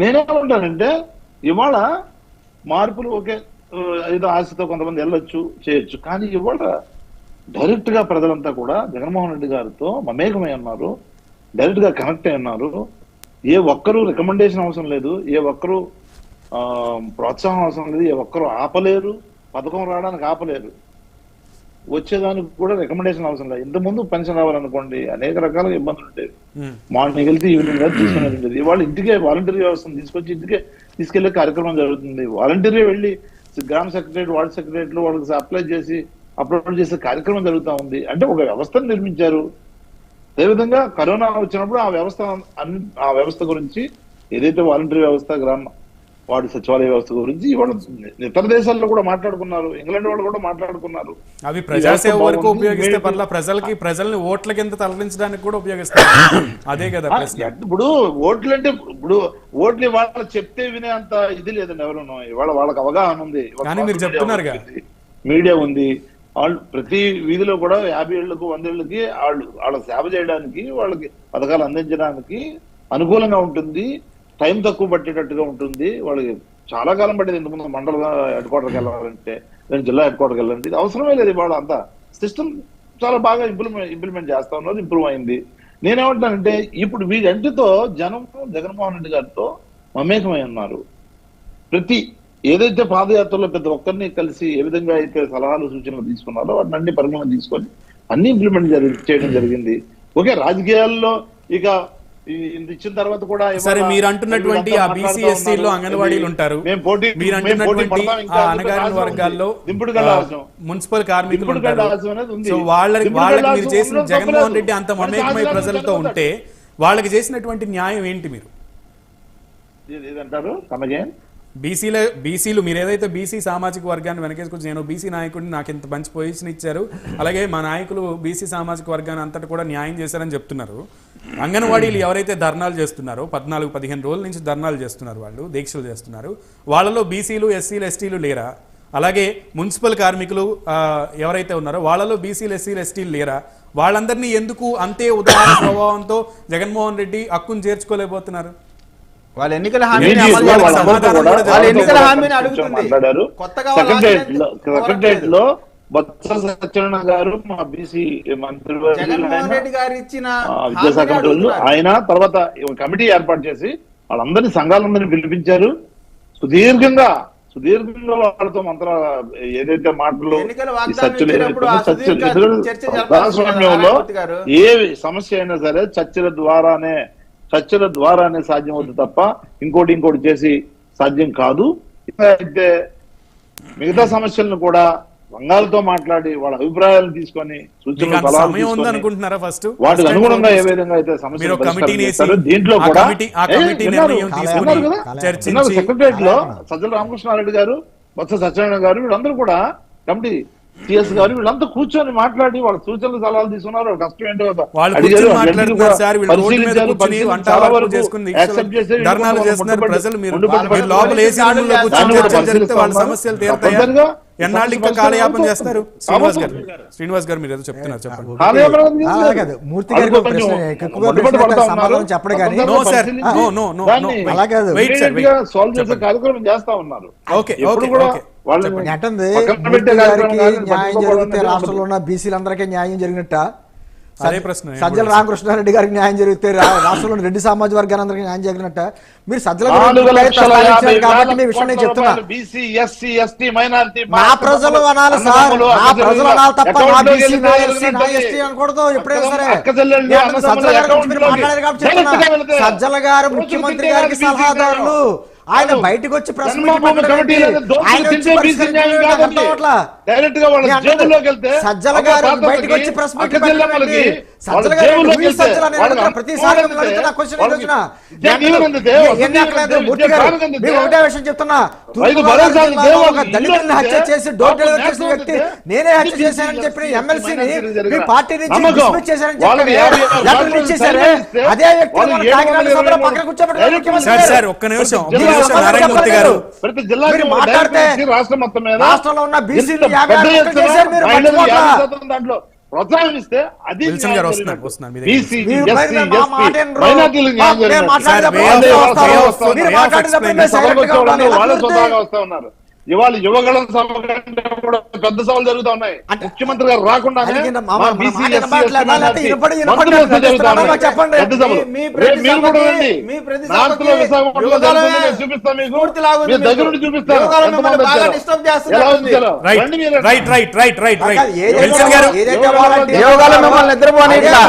నేనేమంటానంటే ఇవాళ మార్పులు ఒకే ఏదో ఆశతో కొంతమంది వెళ్ళొచ్చు చేయొచ్చు, కానీ ఇవాళ డైరెక్ట్ గా ప్రజలంతా కూడా జగన్మోహన్ రెడ్డి గారితో మమేకమై ఉన్నారు, డైరెక్ట్ గా కనెక్ట్ అయి ఉన్నారు. ఏ ఒక్కరూ రికమెండేషన్ అవసరం లేదు, ఏ ఒక్కరూ ప్రోత్సాహం అవసరం లేదు, ఏ ఒక్కరూ ఆపలేరు, పథకం రావడానికి ఆపలేరు, వచ్చేదానికి కూడా రికమెండేషన్ అవసరం లేదు. ఇంతకుముందు పెన్షన్ రావాలనుకోండి అనేక రకాల ఇబ్బందులు ఉండేవి. మార్నింగ్ వెళ్తే ఈవినింగ్ వరకు తీసుకునేది ఉండేది. ఇవాళ ఇంటికే వాలంటీర్ వ్యవస్థను తీసుకొచ్చి ఇంటికే తీసుకెళ్లే కార్యక్రమం జరుగుతుంది. వాలంటీర్ వెళ్ళి గ్రామ సెక్రటరీ, వార్డ్ సెక్రటరీలు వాళ్ళకి అప్లై చేసి అప్లోడ్ చేసే కార్యక్రమం జరుగుతూ ఉంది. అంటే ఒక వ్యవస్థను నిర్మించారు. అదేవిధంగా కరోనా వచ్చినప్పుడు ఆ వ్యవస్థ గురించి ఏదైతే వాలంటీర్ వ్యవస్థ, గ్రామ వార్డు సచివాలయ వ్యవస్థ గురించి ఇవాళ ఇతర దేశాల్లో కూడా మాట్లాడుకున్నారు, ఇంగ్లాండ్ వాళ్ళు కూడా మాట్లాడుకున్నారు.
అవి ప్రజాసేవ వరకు ఉపయోగిస్తే పర్లా, ప్రజల్ని ఓట్ల కింద తరలించడానికి కూడా ఉపయోగిస్తారు. అదే కదా
ఇప్పుడు ఓట్లు అంటే ఇప్పుడు ఓట్లు ఇవాళ చెప్తే వినే అంత ఇది లేదండి ఎవరు. ఇవాళ వాళ్ళకి అవగాహన ఉంది,
కానీ మీరు చెప్తున్నారుగా
మీడియా ఉంది. వాళ్ళు ప్రతి వీధిలో కూడా 50 ఏళ్లకు 100 ఏళ్ళకి వాళ్ళ సేవ చేయడానికి, వాళ్ళకి పథకాలు అందించడానికి అనుకూలంగా ఉంటుంది. టైం తక్కువ పట్టేటట్టుగా ఉంటుంది. వాళ్ళకి చాలా కాలం పట్టేది. ఇంతకుముందు మండల హెడ్ క్వార్టర్కి వెళ్ళాలంటే, జిల్లా హెడ్ క్వార్టర్కి వెళ్ళాలంటే ఇది అవసరమే లేదు. ఇవాళ అంతా సిస్టమ్ చాలా బాగా ఇంప్లిమెంట్ చేస్తా ఉన్నారు, ఇంప్రూవ్ అయింది. నేనేమంటానంటే ఇప్పుడు వీరంటితో జనం జగన్మోహన్ రెడ్డి గారితో మమేకమై ఉన్నారు. ప్రతి ఏదైతే పాదయాత్రలో ప్రతి ఒక్కరిని కలిసి ఏ విధంగా అయితే సలహాలు సూచనలు తీసుకున్నారో వాటిని అన్ని పరిగణన తీసుకొని అన్ని ఇంప్లిమెంట్ చేయడం జరిగింది. ఓకే, రాజకీయాల్లో ఇక ఇచ్చిన తర్వాత కూడా
సరే మీరు అంటున్నటువంటి ఆ బీసీ ఎస్సీలో అంగన్వాడీలు ఉంటారు, మీరు అంటున్నటువంటి ఆ అణగారిన వర్గాల్లో మున్సిపల్ కార్మికులు ఉంటారు. సో వాళ్ళకి మీరు చేసిన జగన్మోహన్ రెడ్డి అంత మమేకమై ప్రజలతో ఉంటే వాళ్ళకి చేసినటువంటి న్యాయం ఏంటి? మీరు
ఏదంటారు?
బీసీలు మీరు ఏదైతే బీసీ సామాజిక వర్గాన్ని వెనకేసుకొచ్చి నేను బీసీ నాయకుడిని, నాకు ఇంత మంచి పొజిషన్ ఇచ్చారు, అలాగే మా నాయకులు బీసీ సామాజిక వర్గాన్ని అంతటా కూడా న్యాయం చేశారని చెప్తున్నారు. అంగన్వాడీలు ఎవరైతే ధర్నాలు చేస్తున్నారో 14-15 రోజుల నుంచి ధర్నాలు చేస్తున్నారు, వాళ్ళు దీక్షలు చేస్తున్నారు, వాళ్ళలో బీసీలు ఎస్సీలు ఎస్టీలు లేరా? అలాగే మున్సిపల్ కార్మికులు ఎవరైతే ఉన్నారో వాళ్ళలో బీసీలు ఎస్సీలు ఎస్టీలు లేరా? వాళ్ళందరినీ ఎందుకు అంతే ఉదాహరణ స్వభావంతో జగన్మోహన్ రెడ్డి హక్కును చేర్చుకోలేకపోతున్నారు?
వాళ్ళ ఎన్నికల హామీని
మాట్లాడారు. సెక్రటరియట్ లో బొత్స సత్యనారాయణ గారు, మా బీసీ మంత్రి విద్యాశాఖ మంత్రులు, ఆయన తర్వాత కమిటీ ఏర్పాటు చేసి వాళ్ళందరినీ సంఘాలందరినీ పిలిపించారు. సుదీర్ఘంగా వాళ్ళతో మంత్ర ఏదైతే మాటలు ప్రజాస్వామ్యంలో ఏ సమస్య అయినా సరే చర్చల ద్వారానే సాధ్యం అవుతుంది తప్ప ఇంకోటి చేసి సాధ్యం కాదు. అయితే మిగతా సమస్యలను కూడా బంగాలతో మాట్లాడి వాళ్ళ అభిప్రాయాలను తీసుకొని సూచనలు వాటికి అనుగుణంగా ఏ విధంగా అయితే సమస్యలు దీంట్లో కూడా సెక్రటరియట్ లో సజ్జల రామకృష్ణారెడ్డి గారు, బొత్స సత్యనారాయణ గారు, వీళ్ళందరూ కూడా కమిటీ సిఎస్ గారు వీళ్ళంతా కూర్చొని మాట్లాడి వాళ్ళ సూచనలు సలహాలు తీసుకున్నారు. కష్టం ఏంటో
శ్రీనివాస్ గారు మీరు ఏదో చెప్తున్నారు, చెప్పండి.
కార్యక్రమం చేస్తా ఉన్నారు. న్యాయం జరిగితే రాష్ట్రంలో ఉన్న బీసీలందరికీ న్యాయం జరిగినట్ట? సజ్జల రామకృష్ణారెడ్డి గారికి న్యాయం జరిగితే రాష్ట్రంలో రెడ్డి సామాజిక వర్గాలందరికీ న్యాయం జరిగినట్ట? మీరు సజ్జల కాబట్టి మీ విషయం నేను చెప్తున్నా. నా ప్రజలు అనాలి సార్, నా ప్రజలు అనాలి తప్ప నా బీసీ నా ఎస్సీ నా ఎస్టీ అనకూడదు. ఎప్పుడైనా సరే సజ్జల గారి గురించి మీరు మాట్లాడారు కాబట్టి చెప్తున్నా. సజ్జల గారు ముఖ్యమంత్రి గారికి సలహాదారులు, ఆయన బయటకు వచ్చి ప్రెస్ మీట్
జన్మభూమి
పెట్టడం
కమిటీ
ఏంటి?
లేదా దోపిడీ
ఆయన వచ్చి
చేసే
ప్రెస్
బీసీ
మీట్
న్యాయం
పెట్టడం
కాదండి.
అర్థం అవట్లా.
డైరెక్ట్ గా వాళ్ళ
నేను అంటే
జేబుల్లోకి వెళ్తే
సజ్జల
ఒక
గారు
తాతలకి,
బయటకు వచ్చి ప్రెస్ మీట్
అక్క చెల్లెమ్మలకి
పెట్టడం ఏంటి?
వాళ్ళ
సజ్జల గారు
జేబుల్లోకి
వీళ్ళు
వెళ్తే
సజ్జల అని
వాళ్ళకి
అడుగుతున్నా. ప్రతిసారి
వాళ్ళకి
మిమ్మల్ని అడుగుతున్నా క్వశ్చన్ ఈ రోజున.
వాళ్ళకి
నేను
దేవుడు
ఎన్ని అక్కలేదు మూర్తి గారు,
దేవుడు
మీకు ఒకటే విషయం చెప్తున్నా.
రైతు
తూర్పుగోదావరి
భరోసా
జిల్లాలో
దేవుడు
ఒక దళితుల్ని హత్య చేసి డోర్ డెలివరీ చేసిన వ్యక్తి నేనే హత్య చేశానని చెప్పిన ఎమ్మెల్సీని మీ పార్టీ నుంచి డిస్మిస్ చేశారని చెప్పి లెటర్లు ఇచ్చేశారే. అదే వ్యక్తి మన కాకినాడ సభలో పక్కన కూర్చోబెట్టారు ముఖ్యమంత్రి
సార్ ఒక్క నిమిషం
దీని అసలు
నారాయణమూర్తి గారు
ప్రతి జిల్లాకి
మీరు
ఒక
మాట్లాడితే
డైరెక్టర్ ఇచ్చి రాష్ట్రం మొత్తం మీద
రాష్ట్రంలో ఉన్న బీసీలు
ఇంత
50
పెద్ద
ఆరు
ఎత్తున
చేశారు, మీరు
మహిళలు
పట్టుకోట్లా.
50% దాంట్లో ప్రోత్సాహిస్తే అది
విల్సన్ గారు
న్యాయం
వస్తున్నారు,
జరిగినట్టు.
వస్తున్నారు మీ దగ్గర.
బీసీ,
మీరు
ఎస్సీ,
పైన మా మాట
ఎస్టీ,
వినరు.
మైనారిటీలకు న్యాయం
మేము
జరిగినట్టు.
మాట్లాడేటప్పుడు
సార్,
అందరూ
way of-
వస్తారు.
way of-
మీరు
way of
మాట్లాడేటప్పుడు
explaining.
మేము
సభలకు
silent గా
వచ్చే
ఉండాలి.
వాళ్ళు వాళ్ళే
ఎలా
స్వతహాగా వస్తా ఉన్నారు. ఇవాళ యువగళం సభ కంటే కూడా పెద్ద సభలు జరుగుతా ఉన్నాయి.
అంటే-
ముఖ్యమంత్రి గారు రాకుండానే
అందుకే మా
మా
మాట
బీసీ, ఎస్సీ,
వినపడట్లేదా? లేకపోతే
ఎస్టీ
వినపడి
మంత్రులు
వినపడి
జరుగుతా ఉన్నాయి.
మాకు చెప్పండి.
పెద్ద సభలు.
మీ ప్రతి
రేపు మీరు కూడా
సభకి-
రండి.
మీ ప్రతి
నార్త్లో
సభకి
విశాఖపట్నంలో
యువగళమే
జరుగుతుంది, నేను చూపిస్తాను మీకు.
స్ఫూర్తి లాగుంది
మీరు దగ్గర
మీకు.
నుండి చూపిస్తాను.
యువగళం
ఎంతమంది
మిమ్మల్ని బాగా
వచ్చారో.
disturb
ఎలా
చేస్తున్నట్టుంది.
వచ్చారో. రండి మీరు.
విల్సన్ గారు
ఏదైతే వాలంటీర్
యోగాలో మిమ్మల్ని నిద్రపోని ఇట్లా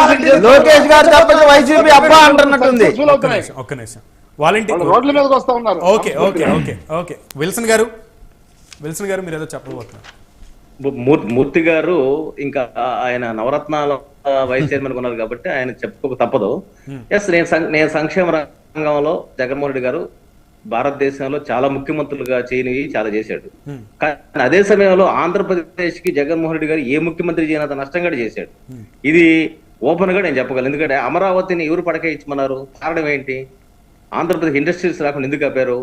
లోకేష్ గారు తప్పించి వైసీపీ అబ్బా అంటున్నట్టుంది.
సక్సెస్ఫుల్ అవుతున్నాయి.
ఒక్క నిమిషం వాలంటీర్
వాళ్ళు రోడ్ల మీదకి వస్తా ఉన్నారు.
Okay okay okay okay Wilson గారు మీరు ఏదో చెప్పబోతున్నారు.
మూర్తి గారు ఇంకా ఆయన నవరత్నాల వైస్ చైర్మన్ ఉన్నారు కాబట్టి ఆయన చెప్పుకోక తప్పదు. ఎస్ నేను సంక్షేమ రంగంలో జగన్మోహన్ రెడ్డి గారు భారతదేశంలో చాలా ముఖ్యమంత్రులుగా చేయనివి చాలా చేశాడు. కానీ అదే సమయంలో ఆంధ్రప్రదేశ్ కి జగన్మోహన్ రెడ్డి గారు ఏ ముఖ్యమంత్రి చేయనంత నష్టంగా చేశాడు. ఇది ఓపెన్ గా నేను చెప్పగలను. ఎందుకంటే అమరావతిని ఎవరు పడకేయించమన్నారు? కారణం ఏంటి? ఆంధ్రప్రదేశ్ ఇండస్ట్రీస్ రాకుండా ఎందుకు ఆపారు?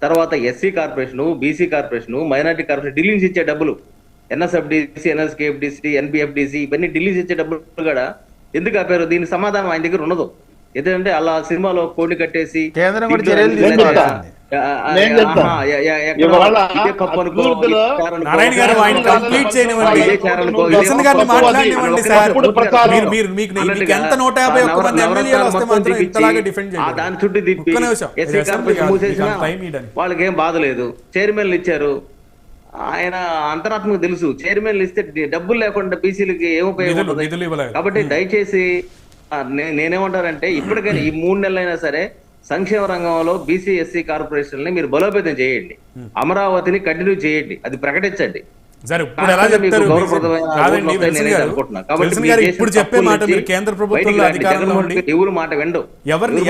తర్వాత SC corporation, BC corporation, minority corporation Delhi నుంచి ఇచ్చే డబ్బులు, ఎన్ఎస్ఎఫ్డిసి, ఎన్ఎస్కేఎఫ్డిసి, ఎన్బిఎఫ్డిసి ఇవన్నీ ఢిల్లీ నుంచి ఇచ్చే డబ్బులు కూడా ఎందుకు ఆపారు? దీనికి సమాధానం ఆయన దగ్గర ఉండదు. ఎందుకంటే అలా సినిమాలో కోడి కట్టేసి
కేంద్రం కూడా
దీంట్లో
చర్యలు
ఎందుకు
తీసుకోవాలి.
నేను చెప్తాను.
ఎక్కడో ఇదే కప్పు అనుకో,
అభివృద్ధిలో
ఇదే చారు అనుకో,
నారాయణ గారు ఆయన కంప్లీట్ చేయనివ్వండి.
ఇదే చారు అనుకో, ఇదే
విల్సన్ గారిని
కప్పు
మాట్లాడనివ్వండి
అనుకో.
సార్.
ఇప్పుడు ప్రచారం.
మీకు ఎంత 151 మంది ఎమ్మెల్యేలు వస్తే మాత్రం ఇంతలాగా డిఫెండ్ చేయాలి.
దాని చుట్టూ తిప్పి
ఒక్క నిమిషం.
ఎస్సీ
ఇది అసెంబ్లీ
కార్పొరేషన్
కాదు.
మూసేసినా
మీకు అంత టైం ఇవ్వడానికి.
వాళ్ళకి ఏం బాధ లేదు. చైర్మన్లు ఇచ్చారు. ఆయన అంతరాత్మకు తెలుసు చైర్మన్లు ఇస్తే డబ్బులు లేకుండా బీసీలకి ఏం ఉపయోగం
నిధులు ఇవ్వలేదు.
కాబట్టి దయచేసి నేనేమంటారంటే ఇప్పటికైనా ఈ 3 నెలలైనా సరే సంక్షేమ రంగంలో బీసీ ఎస్సీ కార్పొరేషన్లని మీరు బలోపేతం చేయండి. అమరావతిని కంటిన్యూ చేయండి, అది ప్రకటించండి.
సార్ ఇప్పుడు ఎలా చెప్తారు? కాదండి విల్సన్ గారు, విల్సన్ గారు ఇప్పుడు చెప్పే మాట మీరు కేంద్ర ప్రభుత్వంలో అధికారంలో ఉండి
ఎవరు మాట వెండు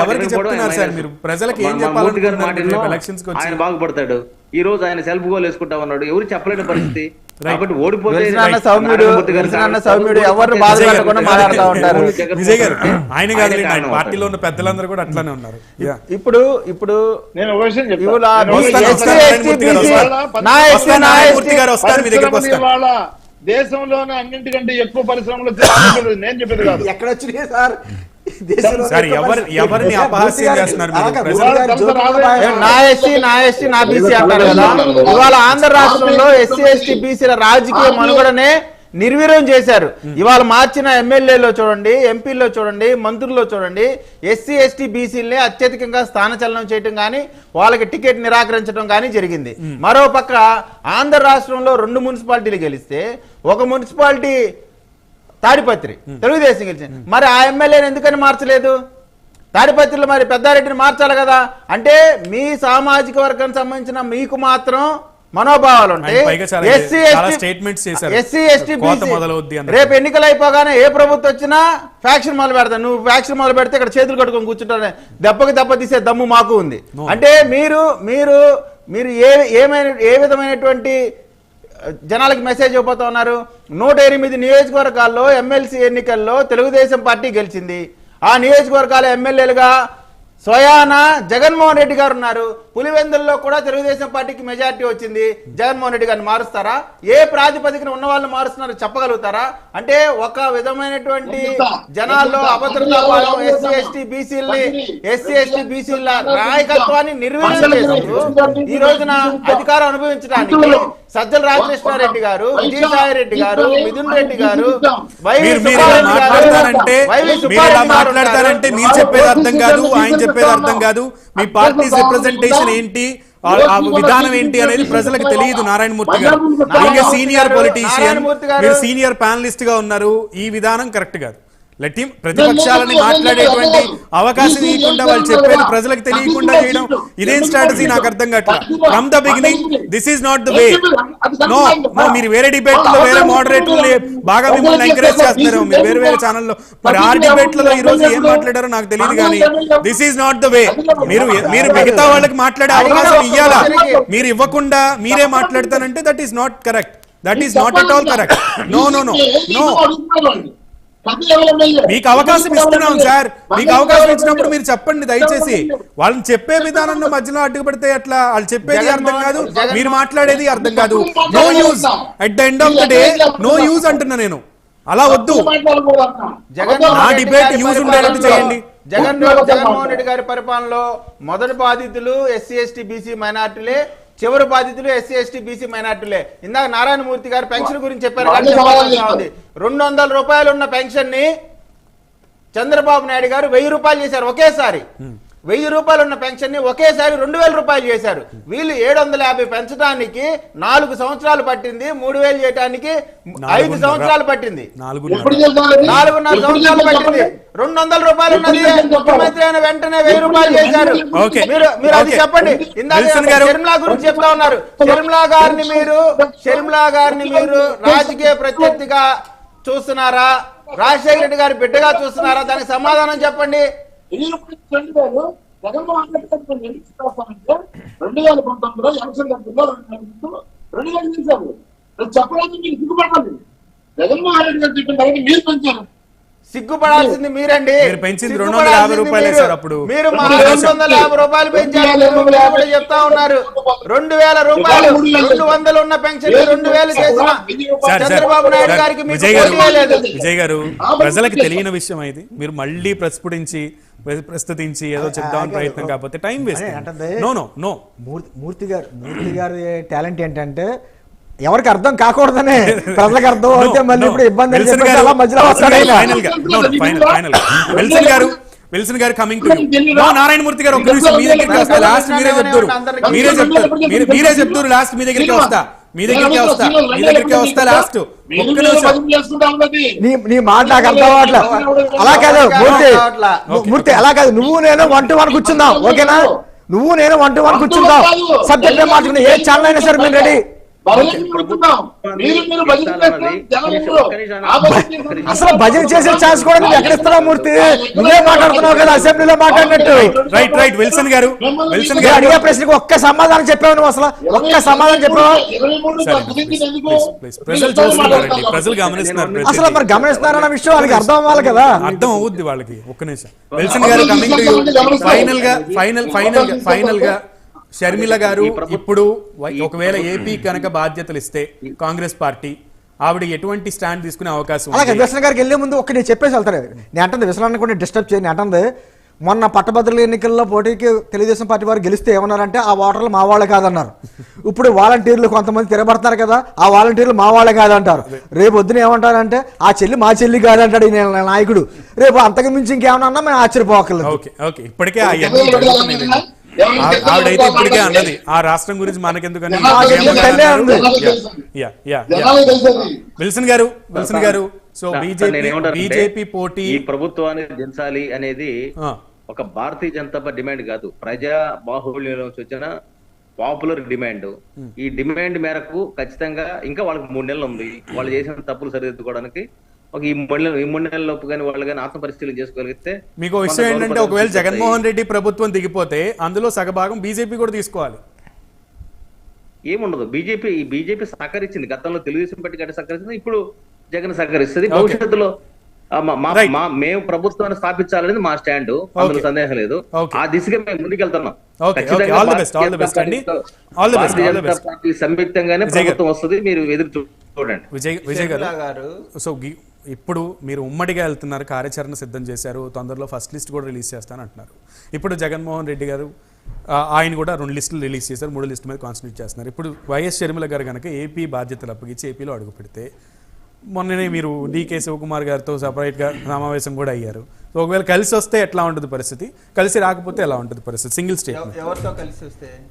ఎవరికి చెప్తున్నారు సార్? మీరు ప్రజలకు ఏం చెప్పాలనుకుంటున్నారు? ఎలక్షన్స్ కి వచ్చి
ఆయన బాగుపడతాడు. ఈ రోజు ఆయన సెల్ఫ్ గోల్ వేసుకుంటా ఉన్నాడు. ఎవరు చెప్పలేని పరిస్థితి. కాబట్టి ఓడిపోతే
విల్సన్ సౌమ్యుడు ఎవరు బాధ పెట్టకుండా మాట్లాడుతూ ఉంటారు.
విజయ్ గారు ఆయన కాదు, ఆయన పార్టీలో ఉన్న పెద్దలందరూ కూడా అట్లానే ఉన్నారు.
ఇప్పుడు
నేను ఒక విషయం చెప్తాను.
ఇవాళ
నేను ఒక
బీసీ,
విషయం
ఎస్సీ,
చెప్తాను.
ఎస్టీ,
మూర్తి గారు
బీసీ,
వస్తారు.
నా ఎస్టీ, నా
మూర్తి గారు వస్తారు మీ దగ్గరికి వస్తారు.
ఇవాళ దేశంలోనే అన్నింటికంటే ఎక్కువ పరిశ్రమలు వచ్చి నేను చెప్పేది కాదు.
ఎక్కడ వచ్చినాయి సార్?
సార్ ఎవరిని అపహాస్యం చేస్తున్నారు మీరు? ప్రజలు
నా ఎస్సీ, నా బీసీ అంటారు కదా. ఇవాళ ఆంధ్ర రాష్ట్రంలో ఎస్సీ, ఎస్టీ, బీసీల రాజకీయ మనుగడనే నిర్వీర్యం చేశారు. ఇవాళ మార్చిన ఎమ్మెల్యేలో చూడండి, ఎంపీల్లో చూడండి, మంత్రుల్లో చూడండి, ఎస్సీ, ఎస్టీ, బీసీలనే అత్యధికంగా స్థానచలనం చేయడం కానీ వాళ్ళకి టికెట్ నిరాకరించడం కానీ జరిగింది. మరో పక్క ఆంధ్ర రాష్ట్రంలో 2 మున్సిపాలిటీలు గెలిస్తే ఒక మున్సిపాలిటీ తాడిపత్రి తెలుగుదేశం గెలిచింది. మరి ఆ ఎమ్మెల్యేని ఎందుకని మార్చలేదు? తాడిపత్రిలో మరి పెద్దారెడ్డిని మార్చాలి కదా. అంటే మీ సామాజిక వర్గానికి సంబంధించిన మీకు మాత్రం మనోభావాలు ఉంటాయి. ఎస్సీ, ఎస్టీ, బీసీ రేపు ఎన్నికలు అయిపోగానే ఏ ప్రభుత్వం వచ్చినా ఫ్యాక్షన్ మొదలు పెడతాను. నువ్వు ఫ్యాక్షన్ మొదలు పెడితే ఇక్కడ చేతులు కట్టుకొని కూర్చుంటానే, దెబ్బకి దెబ్బ తీసే దమ్ము మాకు ఉంది. అంటే మీరు ఏ విధమైనటువంటి జనాలకి మెసేజ్ ఇవ్వబోతా ఉన్నారు? 108 నియోజకవర్గాల్లో ఎమ్మెల్సీ ఎన్నికల్లో తెలుగుదేశం పార్టీ గెలిచింది. ఆ నియోజకవర్గాల ఎమ్మెల్యేలుగా స్వయాన జగన్మోహన్ రెడ్డి గారు ఉన్నారు. పులివెందుల్లో కూడా తెలుగుదేశం పార్టీకి మెజారిటీ వచ్చింది. జగన్మోహన్ రెడ్డి గారిని మారుస్తారా? ఏ ప్రాతిపదికన ఉన్న వాళ్ళని మారుస్తున్నారు చెప్పగలుగుతారా? అంటే ఒక విధమైనటువంటి జనాల్లో అభద్రతా భావం ఎస్సీ ఎస్టీ బీసీల నాయకత్వాన్ని నిర్వీర్యం చేస్తూ ఈ రోజున అధికారం అనుభవించడానికి సజ్జల రామకృష్ణారెడ్డి గారు, విజయసాయి రెడ్డి గారు, మిథున్ రెడ్డి గారు,
మాట్లాడతారంటే మీరు చెప్పేది అర్థం కాదు, ఆయన చెప్పేది అర్థం కాదు. మీ పార్టీ రిప్రజెంటేషన్ ఏంటి, ఆ విధానం ఏంటి అనేది ప్రజలకు తెలియదు. నారాయణమూర్తి గారు సీనియర్ పొలిటీషియన్, మీరు సీనియర్ ప్యానలిస్ట్ గా ఉన్నారు. ఈ విధానం కరెక్ట్ కాదు. ప్రతిపక్షాలని మాట్లాడేటువంటి అవకాశం ఇవ్వకుండా వాళ్ళు చెప్పేది ప్రజలకు తెలియకుండా చేయడం ఇదేం స్ట్రాటజీ నాకు అర్థం కావట్లా. From the beginning this is not the way. No no, మీరు వేరే డిబేట్ లో వేరే మోడరేటర్లు బాగా మిమ్మల్ని ఎంకరేజ్ చేస్తున్నారు, మీరు వేరే వేరే ఛానల్లో. మరి ఆ డిబేట్లలో ఈ రోజు ఏం మాట్లాడారో నాకు తెలియదు, కానీ this is not the way. మీరు మిగతా వాళ్ళకి మాట్లాడే అవకాశం ఇవ్వాలా, మీరు ఇవ్వకుండా మీరే మాట్లాడతానంటే that is not correct. That is not at all correct. No no no no, మీకు అవకాశం ఇస్తున్నాం సార్. మీకు అవకాశం ఇచ్చినప్పుడు మీరు చెప్పండి దయచేసి. వాళ్ళని చెప్పే విధానంలో మధ్యలో అడ్డుపడితే అట్లా, వాళ్ళు చెప్పేది అర్థం కాదు, మీరు మాట్లాడేది అర్థం కాదు. No use at the end of the day, no use అంటున్నా నేను. అలా వద్దు, నా డిబేట్ యూజ్ ఉండేటట్టు చేయండి.
జగన్మోహన్ రెడ్డి గారి పరిపాలనలో మొదటి బాధితులు ఎస్సీ ఎస్టీ బీసీ మైనార్టీలే, చివరి బాధితులు ఎస్సీ ఎస్టీ బీసీ మైనార్టీలే. ఇందాక నారాయణమూర్తి గారు పెన్షన్ గురించి చెప్పారు, 200 రూపాయలు ఉన్న పెన్షన్ ని చంద్రబాబు నాయుడు గారు 1000 రూపాయలు చేశారు ఒకేసారి. 1000 రూపాయలు ఉన్న పెన్షన్ ని ఒకేసారి 2000 రూపాయలు చేశారు. వీళ్ళు 750 పెంచడానికి 4 సంవత్సరాలు పట్టింది, 3000 చేయడానికి 5 సంవత్సరాలు పట్టింది, 4.5 సంవత్సరాలు పట్టింది. 200 రూపాయలు ఉన్నది ముఖ్యమంత్రి అయిన వెంటనే 1000 రూపాయలు చేశారు. మీరు అది చెప్పండి. ఇందాక షర్మిలా గురించి చెప్తా ఉన్నారు. షర్మిలా గారిని మీరు రాజకీయ ప్రత్యర్థిగా చూస్తున్నారా, రాజశేఖర రెడ్డి గారి బిడ్డగా చూస్తున్నారా? దానికి సమాధానం చెప్పండి.
జగన్మోహన్ రెడ్డి గారు ఎందుకు చేస్తామంటే 2019లో ఎలక్షన్ దగ్గరలో 2000 చేశారు. చెప్పడానికి మీరు సిగ్గుపడాలి. జగన్మోహన్ రెడ్డి గారు చెప్పిన తర్వాత మీరు పెంచారు.
సిగ్గుపడాల్సింది మీరండి.
మీరు పెంచింది 250 రూపాయలు సార్. అప్పుడు
మీరు 250 రూపాయలు పెంచారు చెప్తా ఉన్నారు. 2000 రూపాయలు 200 ఉన్న పెన్షన్ 2000 చేసిన చంద్రబాబు నాయుడు గారికి
విజయ్ గారు, ప్రజలకు తెలియని విషయం ఇది. మీరు మళ్ళీ ప్రస్తుతించి ఏదో చెప్దామని ప్రయత్నం కాకపోతే time waste. No no no,
Murthy గారి టాలెంట్ ఏంటంటే ఎవరికి అర్థం కాకూడదనే ప్రజలకు అర్థం అవుతే మళ్ళీ ఇప్పుడు ఇబ్బంది.
విల్సన్ గారు కమింగ్ టు యు. నారాయణమూర్తి గారు ఒక్క నిమిషం, మీ దగ్గరికి వస్తా. లాస్ట్ మీరే చెప్తారు. లాస్ట్ మీ దగ్గరికి వస్తా. లాస్ట్ ఒక్క నిమిషం.
నీ మాట నాకు అర్థం అవ్వట్లేదు. అలా కాదు మూర్తి, అలా కాదు. నువ్వు నేను 1-to-1 కూర్చుందాం, ఓకేనా? నువ్వు నేను 1-to-1 కూర్చుందాం, సబ్జెక్ట్ మాట్లాడుకున్నా ఏ ఛానల్ అయినా సరే మేము రెడీ. అసలు భజన చేసే ఛాన్స్ కూడా నువ్వు ఎక్కడ ఇస్తున్నావు మూర్తి? నువ్వే మాట్లాడుతున్నావు కదా అసెంబ్లీలో మాట్లాడినట్టు.
రైట్ విల్సన్ గారు
అడిగే ప్రశ్నకు ఒక్క సమాధానం చెప్పావు నువ్వు. అసలు ఒక్క సమాధానం చెప్పావు.
ప్రజలు చూస్తున్నారండి, ప్రజలు గమనిస్తున్నారు.
అసలు మరి గమనిస్తున్నారన్న విషయం వాళ్ళకి అర్థం అవ్వాలి కదా.
అర్థం అవుద్ది వాళ్ళకి. ఒక్క నిమిషం విల్సన్ గారు కమింగ్ టు యు. ఫైనల్ గా షర్మిల గారు ఇప్పుడు ఒకవేళ ఏపీ కనుక బాధ్యతలు ఇస్తే కాంగ్రెస్ పార్టీ, ఆవిడ ఎటువంటి స్టాండ్ తీసుకునే అవకాశం?
అలాగే విశ్వనాథ్ గారికి వెళ్లే ముందు ఒక్క నేను చెప్పేసి వెళ్తాను. నేను అంటుంది విశ్వనాథ్ కూడా డిస్టర్బ్ చేయని అంటుంది. మొన్న పట్టభద్రుల ఎన్నికల్లో పోటీకి తెలుగుదేశం పార్టీ వారు గెలిస్తే ఏమన్నారంటే ఆ ఓటర్లు మా వాళ్ళే కాదన్నారు. ఇప్పుడు వాలంటీర్లు కొంతమంది తిరగబడతారు కదా, ఆ వాలంటీర్లు మా వాళ్ళే కాదంటారు. రేపు వద్దున ఏమంటారంటే ఆ చెల్లి మా చెల్లి కాదంటాడు ఈ నాయకుడు. రేపు అంతకు మించి ఇంకేమన్నా మేము ఆశ్చర్యపోకర్లేదు.
ఇప్పటికే ఆవిడైతే ఇప్పటికే అన్నది ఆ రాష్ట్రం గురించి మనకెందుకని. విల్సన్ గారు సో బీజేపీ పోటీ
ప్రభుత్వాన్ని దించాలి అనేది ఒక భారతీయ జనతా పార్టీ డిమాండ్ కాదు, ప్రజా బాహుళ్యం నుంచి వచ్చిన పాపులర్ డిమాండ్. ఈ డిమాండ్ మేరకు ఖచ్చితంగా ఇంకా వాళ్ళకి 3 నెలలు ఉంది వాళ్ళు చేసిన తప్పులు సరిదిద్దుకోవడానికి. ఒక ఈ 3 నెలల లోపు కానీ వాళ్ళు కానీ ఆత్మ పరిశీలన చేసుకోగలిగితే.
మీకు విషయం ఏంటంటే ఒకవేళ జగన్మోహన్ రెడ్డి ప్రభుత్వం దిగిపోతే అందులో సగభాగం బీజేపీ కూడా తీసుకోవాలి.
ఏముండదు, బీజేపీ సహకరించింది గతంలో, తెలుగుదేశం పార్టీ కంటే సహకరించింది, ఇప్పుడు జగన్ సహకరిస్తుంది. భవిష్యత్తులో మేము ప్రభుత్వాన్ని స్థాపించాలనేది మా స్టాండ్, అందులో సందేహం లేదు. ఆ దిశగా మేము ముందుకెళ్తున్నాం. సంయుక్తంగానే ప్రభుత్వం వస్తుంది, మీరు ఎదురు చూడండి.
విజయ్ గారు, సో ఇప్పుడు మీరు ఉమ్మడిగా వెళ్తున్నారు, కార్యాచరణ సిద్ధం చేశారు, తొందరలో ఫస్ట్ లిస్ట్ కూడా రిలీజ్ చేస్తాను అంటున్నారు. ఇప్పుడు జగన్మోహన్ రెడ్డి గారు ఆయన కూడా 2 లిస్టులు రిలీజ్ చేశారు, 3 లిస్టు మీద కాన్సన్ట్రేట్ చేస్తున్నారు. ఇప్పుడు వైఎస్ షర్మిల గారు కనుక ఏపీ బాధ్యతలు అప్పగించి ఏపీలో అడుగు పెడితే, మొన్ననే మీరు డీకే శివకుమార్ గారితో సపరేట్గా సమావేశం కూడా అయ్యారు. ఒకవేళ కలిసి వస్తే ఎట్లా ఉంటుంది పరిస్థితి, కలిసి రాకపోతే ఎలా ఉంటుంది పరిస్థితి? Single statement.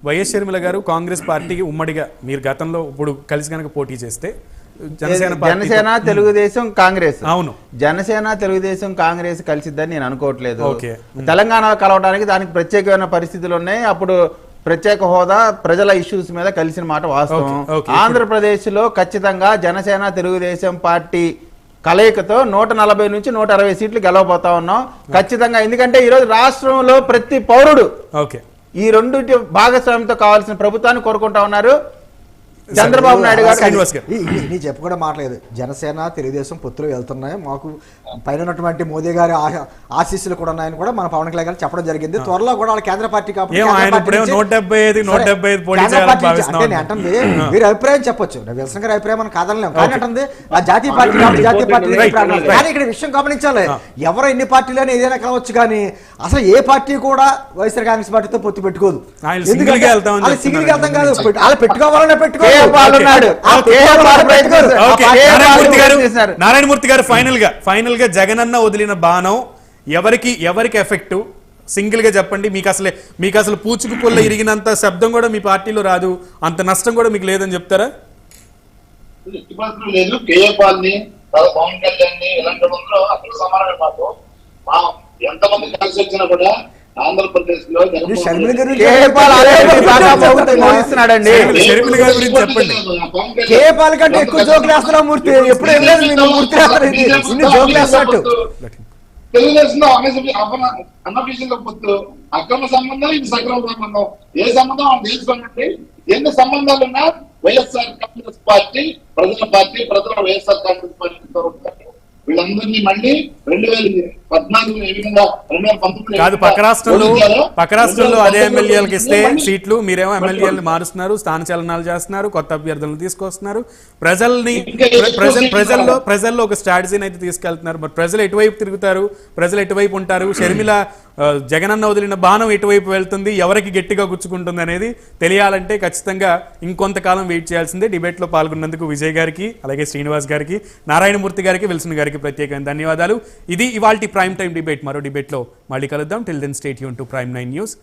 వైఎస్ షర్మిల గారు కాంగ్రెస్ పార్టీకి ఉమ్మడిగా మీరు గతంలో ఇప్పుడు కలిసి కనుక పోటీ చేస్తే
జనసేన తెలుగుదేశం కాంగ్రెస్
అవును.
జనసేన తెలుగుదేశం కాంగ్రెస్ కలిసిద్దని నేను అనుకోవట్లేదు.
ఓకే.
తెలంగాణ కలవడానికి దానికి ప్రత్యేకమైన పరిస్థితులు ఉన్నాయి. అప్పుడు ప్రత్యేక హోదా ప్రజల ఇష్యూస్ మీద కలిసిన మాట వాస్తవం.
ఓకే.
ఆంధ్రప్రదేశ్ లో ఖచ్చితంగా జనసేన తెలుగుదేశం పార్టీ కలయికతో 140 నుంచి 160 సీట్లు గెలవబోతా ఉన్నాం ఖచ్చితంగా. ఎందుకంటే ఈరోజు రాష్ట్రంలో ప్రతి పౌరుడు
ఓకే
ఈ రెండింటి భాగస్వామ్యంతో కావాల్సిన ప్రభుత్వాన్ని కోరుకుంటా ఉన్నారు. చంద్రబాబు నాయుడు గారు
శ్రీనివాస్ గారు.
నీ చెప్పుకోవడం మాట్లేదు. జనసేన తెలుగుదేశం పొత్తులు వెళ్తున్నాయి, మాకు పైన ఉన్నటువంటి మోదీ గారి ఆశీస్సులు కూడా ఉన్నాయని కూడా మన పవన్ కళ్యాణ్ గారు చెప్పడం జరిగింది. త్వరలో కూడా వాళ్ళ కేంద్ర పార్టీ కాబట్టి అంటుంది మీరు అభిప్రాయం చెప్పొచ్చు, విల్సన్ గారి అభిప్రాయం మనం కాదనలేం. కానీ అంటుంది ఆ జాతీయ పార్టీ కాబట్టి జాతీయ పార్టీ. కానీ ఇక్కడ విషయం గమనించాలి, ఎవరో ఎన్ని పార్టీలని ఏదైనా కలవచ్చు కానీ అసలు ఏ పార్టీ కూడా వైఎస్ఆర్ కాంగ్రెస్ పార్టీతో పొత్తు పెట్టుకోదు. సింగిల్ గా వెళ్తాం కాదు, వాళ్ళు పెట్టుకోవాలనే పెట్టుకో.
నారాయణమూర్తి గారు ఫైనల్ గా జగనన్న వదిలిన బాణం ఎవరికి ఎఫెక్ట్ సింగిల్ గా చెప్పండి. మీకు అసలు పూచుకు పుల్ల ఇరిగినంత శబ్దం కూడా మీ పార్టీలో రాదు, అంత నష్టం కూడా మీకు లేదని చెప్తారా?
లేదు, కేఏ పాల్ని పవన్ కళ్యాణ్ ఇలాంటి మందిలో అక్కడ సమానమే. మాకు ఎంతమంది కలిసి వచ్చినా కూడా ఆంధ్రప్రదేశ్ లో
కేపాల్ కంటే ఎక్కువ జోకులు వేస్తున్నావు మూర్తి. ఎప్పుడు
తెలుగుదేశంలో అన్నఫీషియల్ పొత్తు, అక్రమ సంబంధం, ఇది సక్రమ సంబంధం. ఏ సంబంధం వాళ్ళు తెలుసుకోండి. ఎన్ని సంబంధాలు ఉన్నా వైఎస్ఆర్ కాంగ్రెస్ పార్టీ ప్రజల వైఎస్ఆర్ కాంగ్రెస్ పార్టీ వీళ్ళందరినీ మళ్ళీ 2014 ఏ విధంగా 2019
కాదు, పక్క రాష్ట్రంలో అదే ఎమ్మెల్యేలకు ఇస్తే సీట్లు, మీరేమో ఎమ్మెల్యేలను మారుస్తున్నారు, స్థానచలనాలు చేస్తున్నారు, కొత్త అభ్యర్థులను తీసుకొస్తున్నారు, ప్రజల్లో ఒక స్ట్రాటజీని అయితే తీసుకెళ్తున్నారు. మరి ప్రజలు ఎటువైపు తిరుగుతారు, ప్రజలు ఎటువైపు ఉంటారు, షర్మిల జగనన్న వదిలిన బాణం ఎటువైపు వెళ్తుంది, ఎవరికి గట్టిగా గుచ్చుకుంటుంది అనేది తెలియాలంటే ఖచ్చితంగా ఇంకొంతకాలం వెయిట్ చేయాల్సిందే. డిబేట్లో పాల్గొన్నందుకు విజయ్ గారికి, అలాగే శ్రీనివాస్ గారికి, నారాయణమూర్తి గారికి, విల్సన్ గారికి ప్రత్యేకంగా ధన్యవాదాలు. ఇది ఇవాల్టి ప్రైమ్ టైం డిబేట్. మరో డిబేట్లో మళ్ళీ కలుద్దాం. Till then stay tuned to prime 9 news.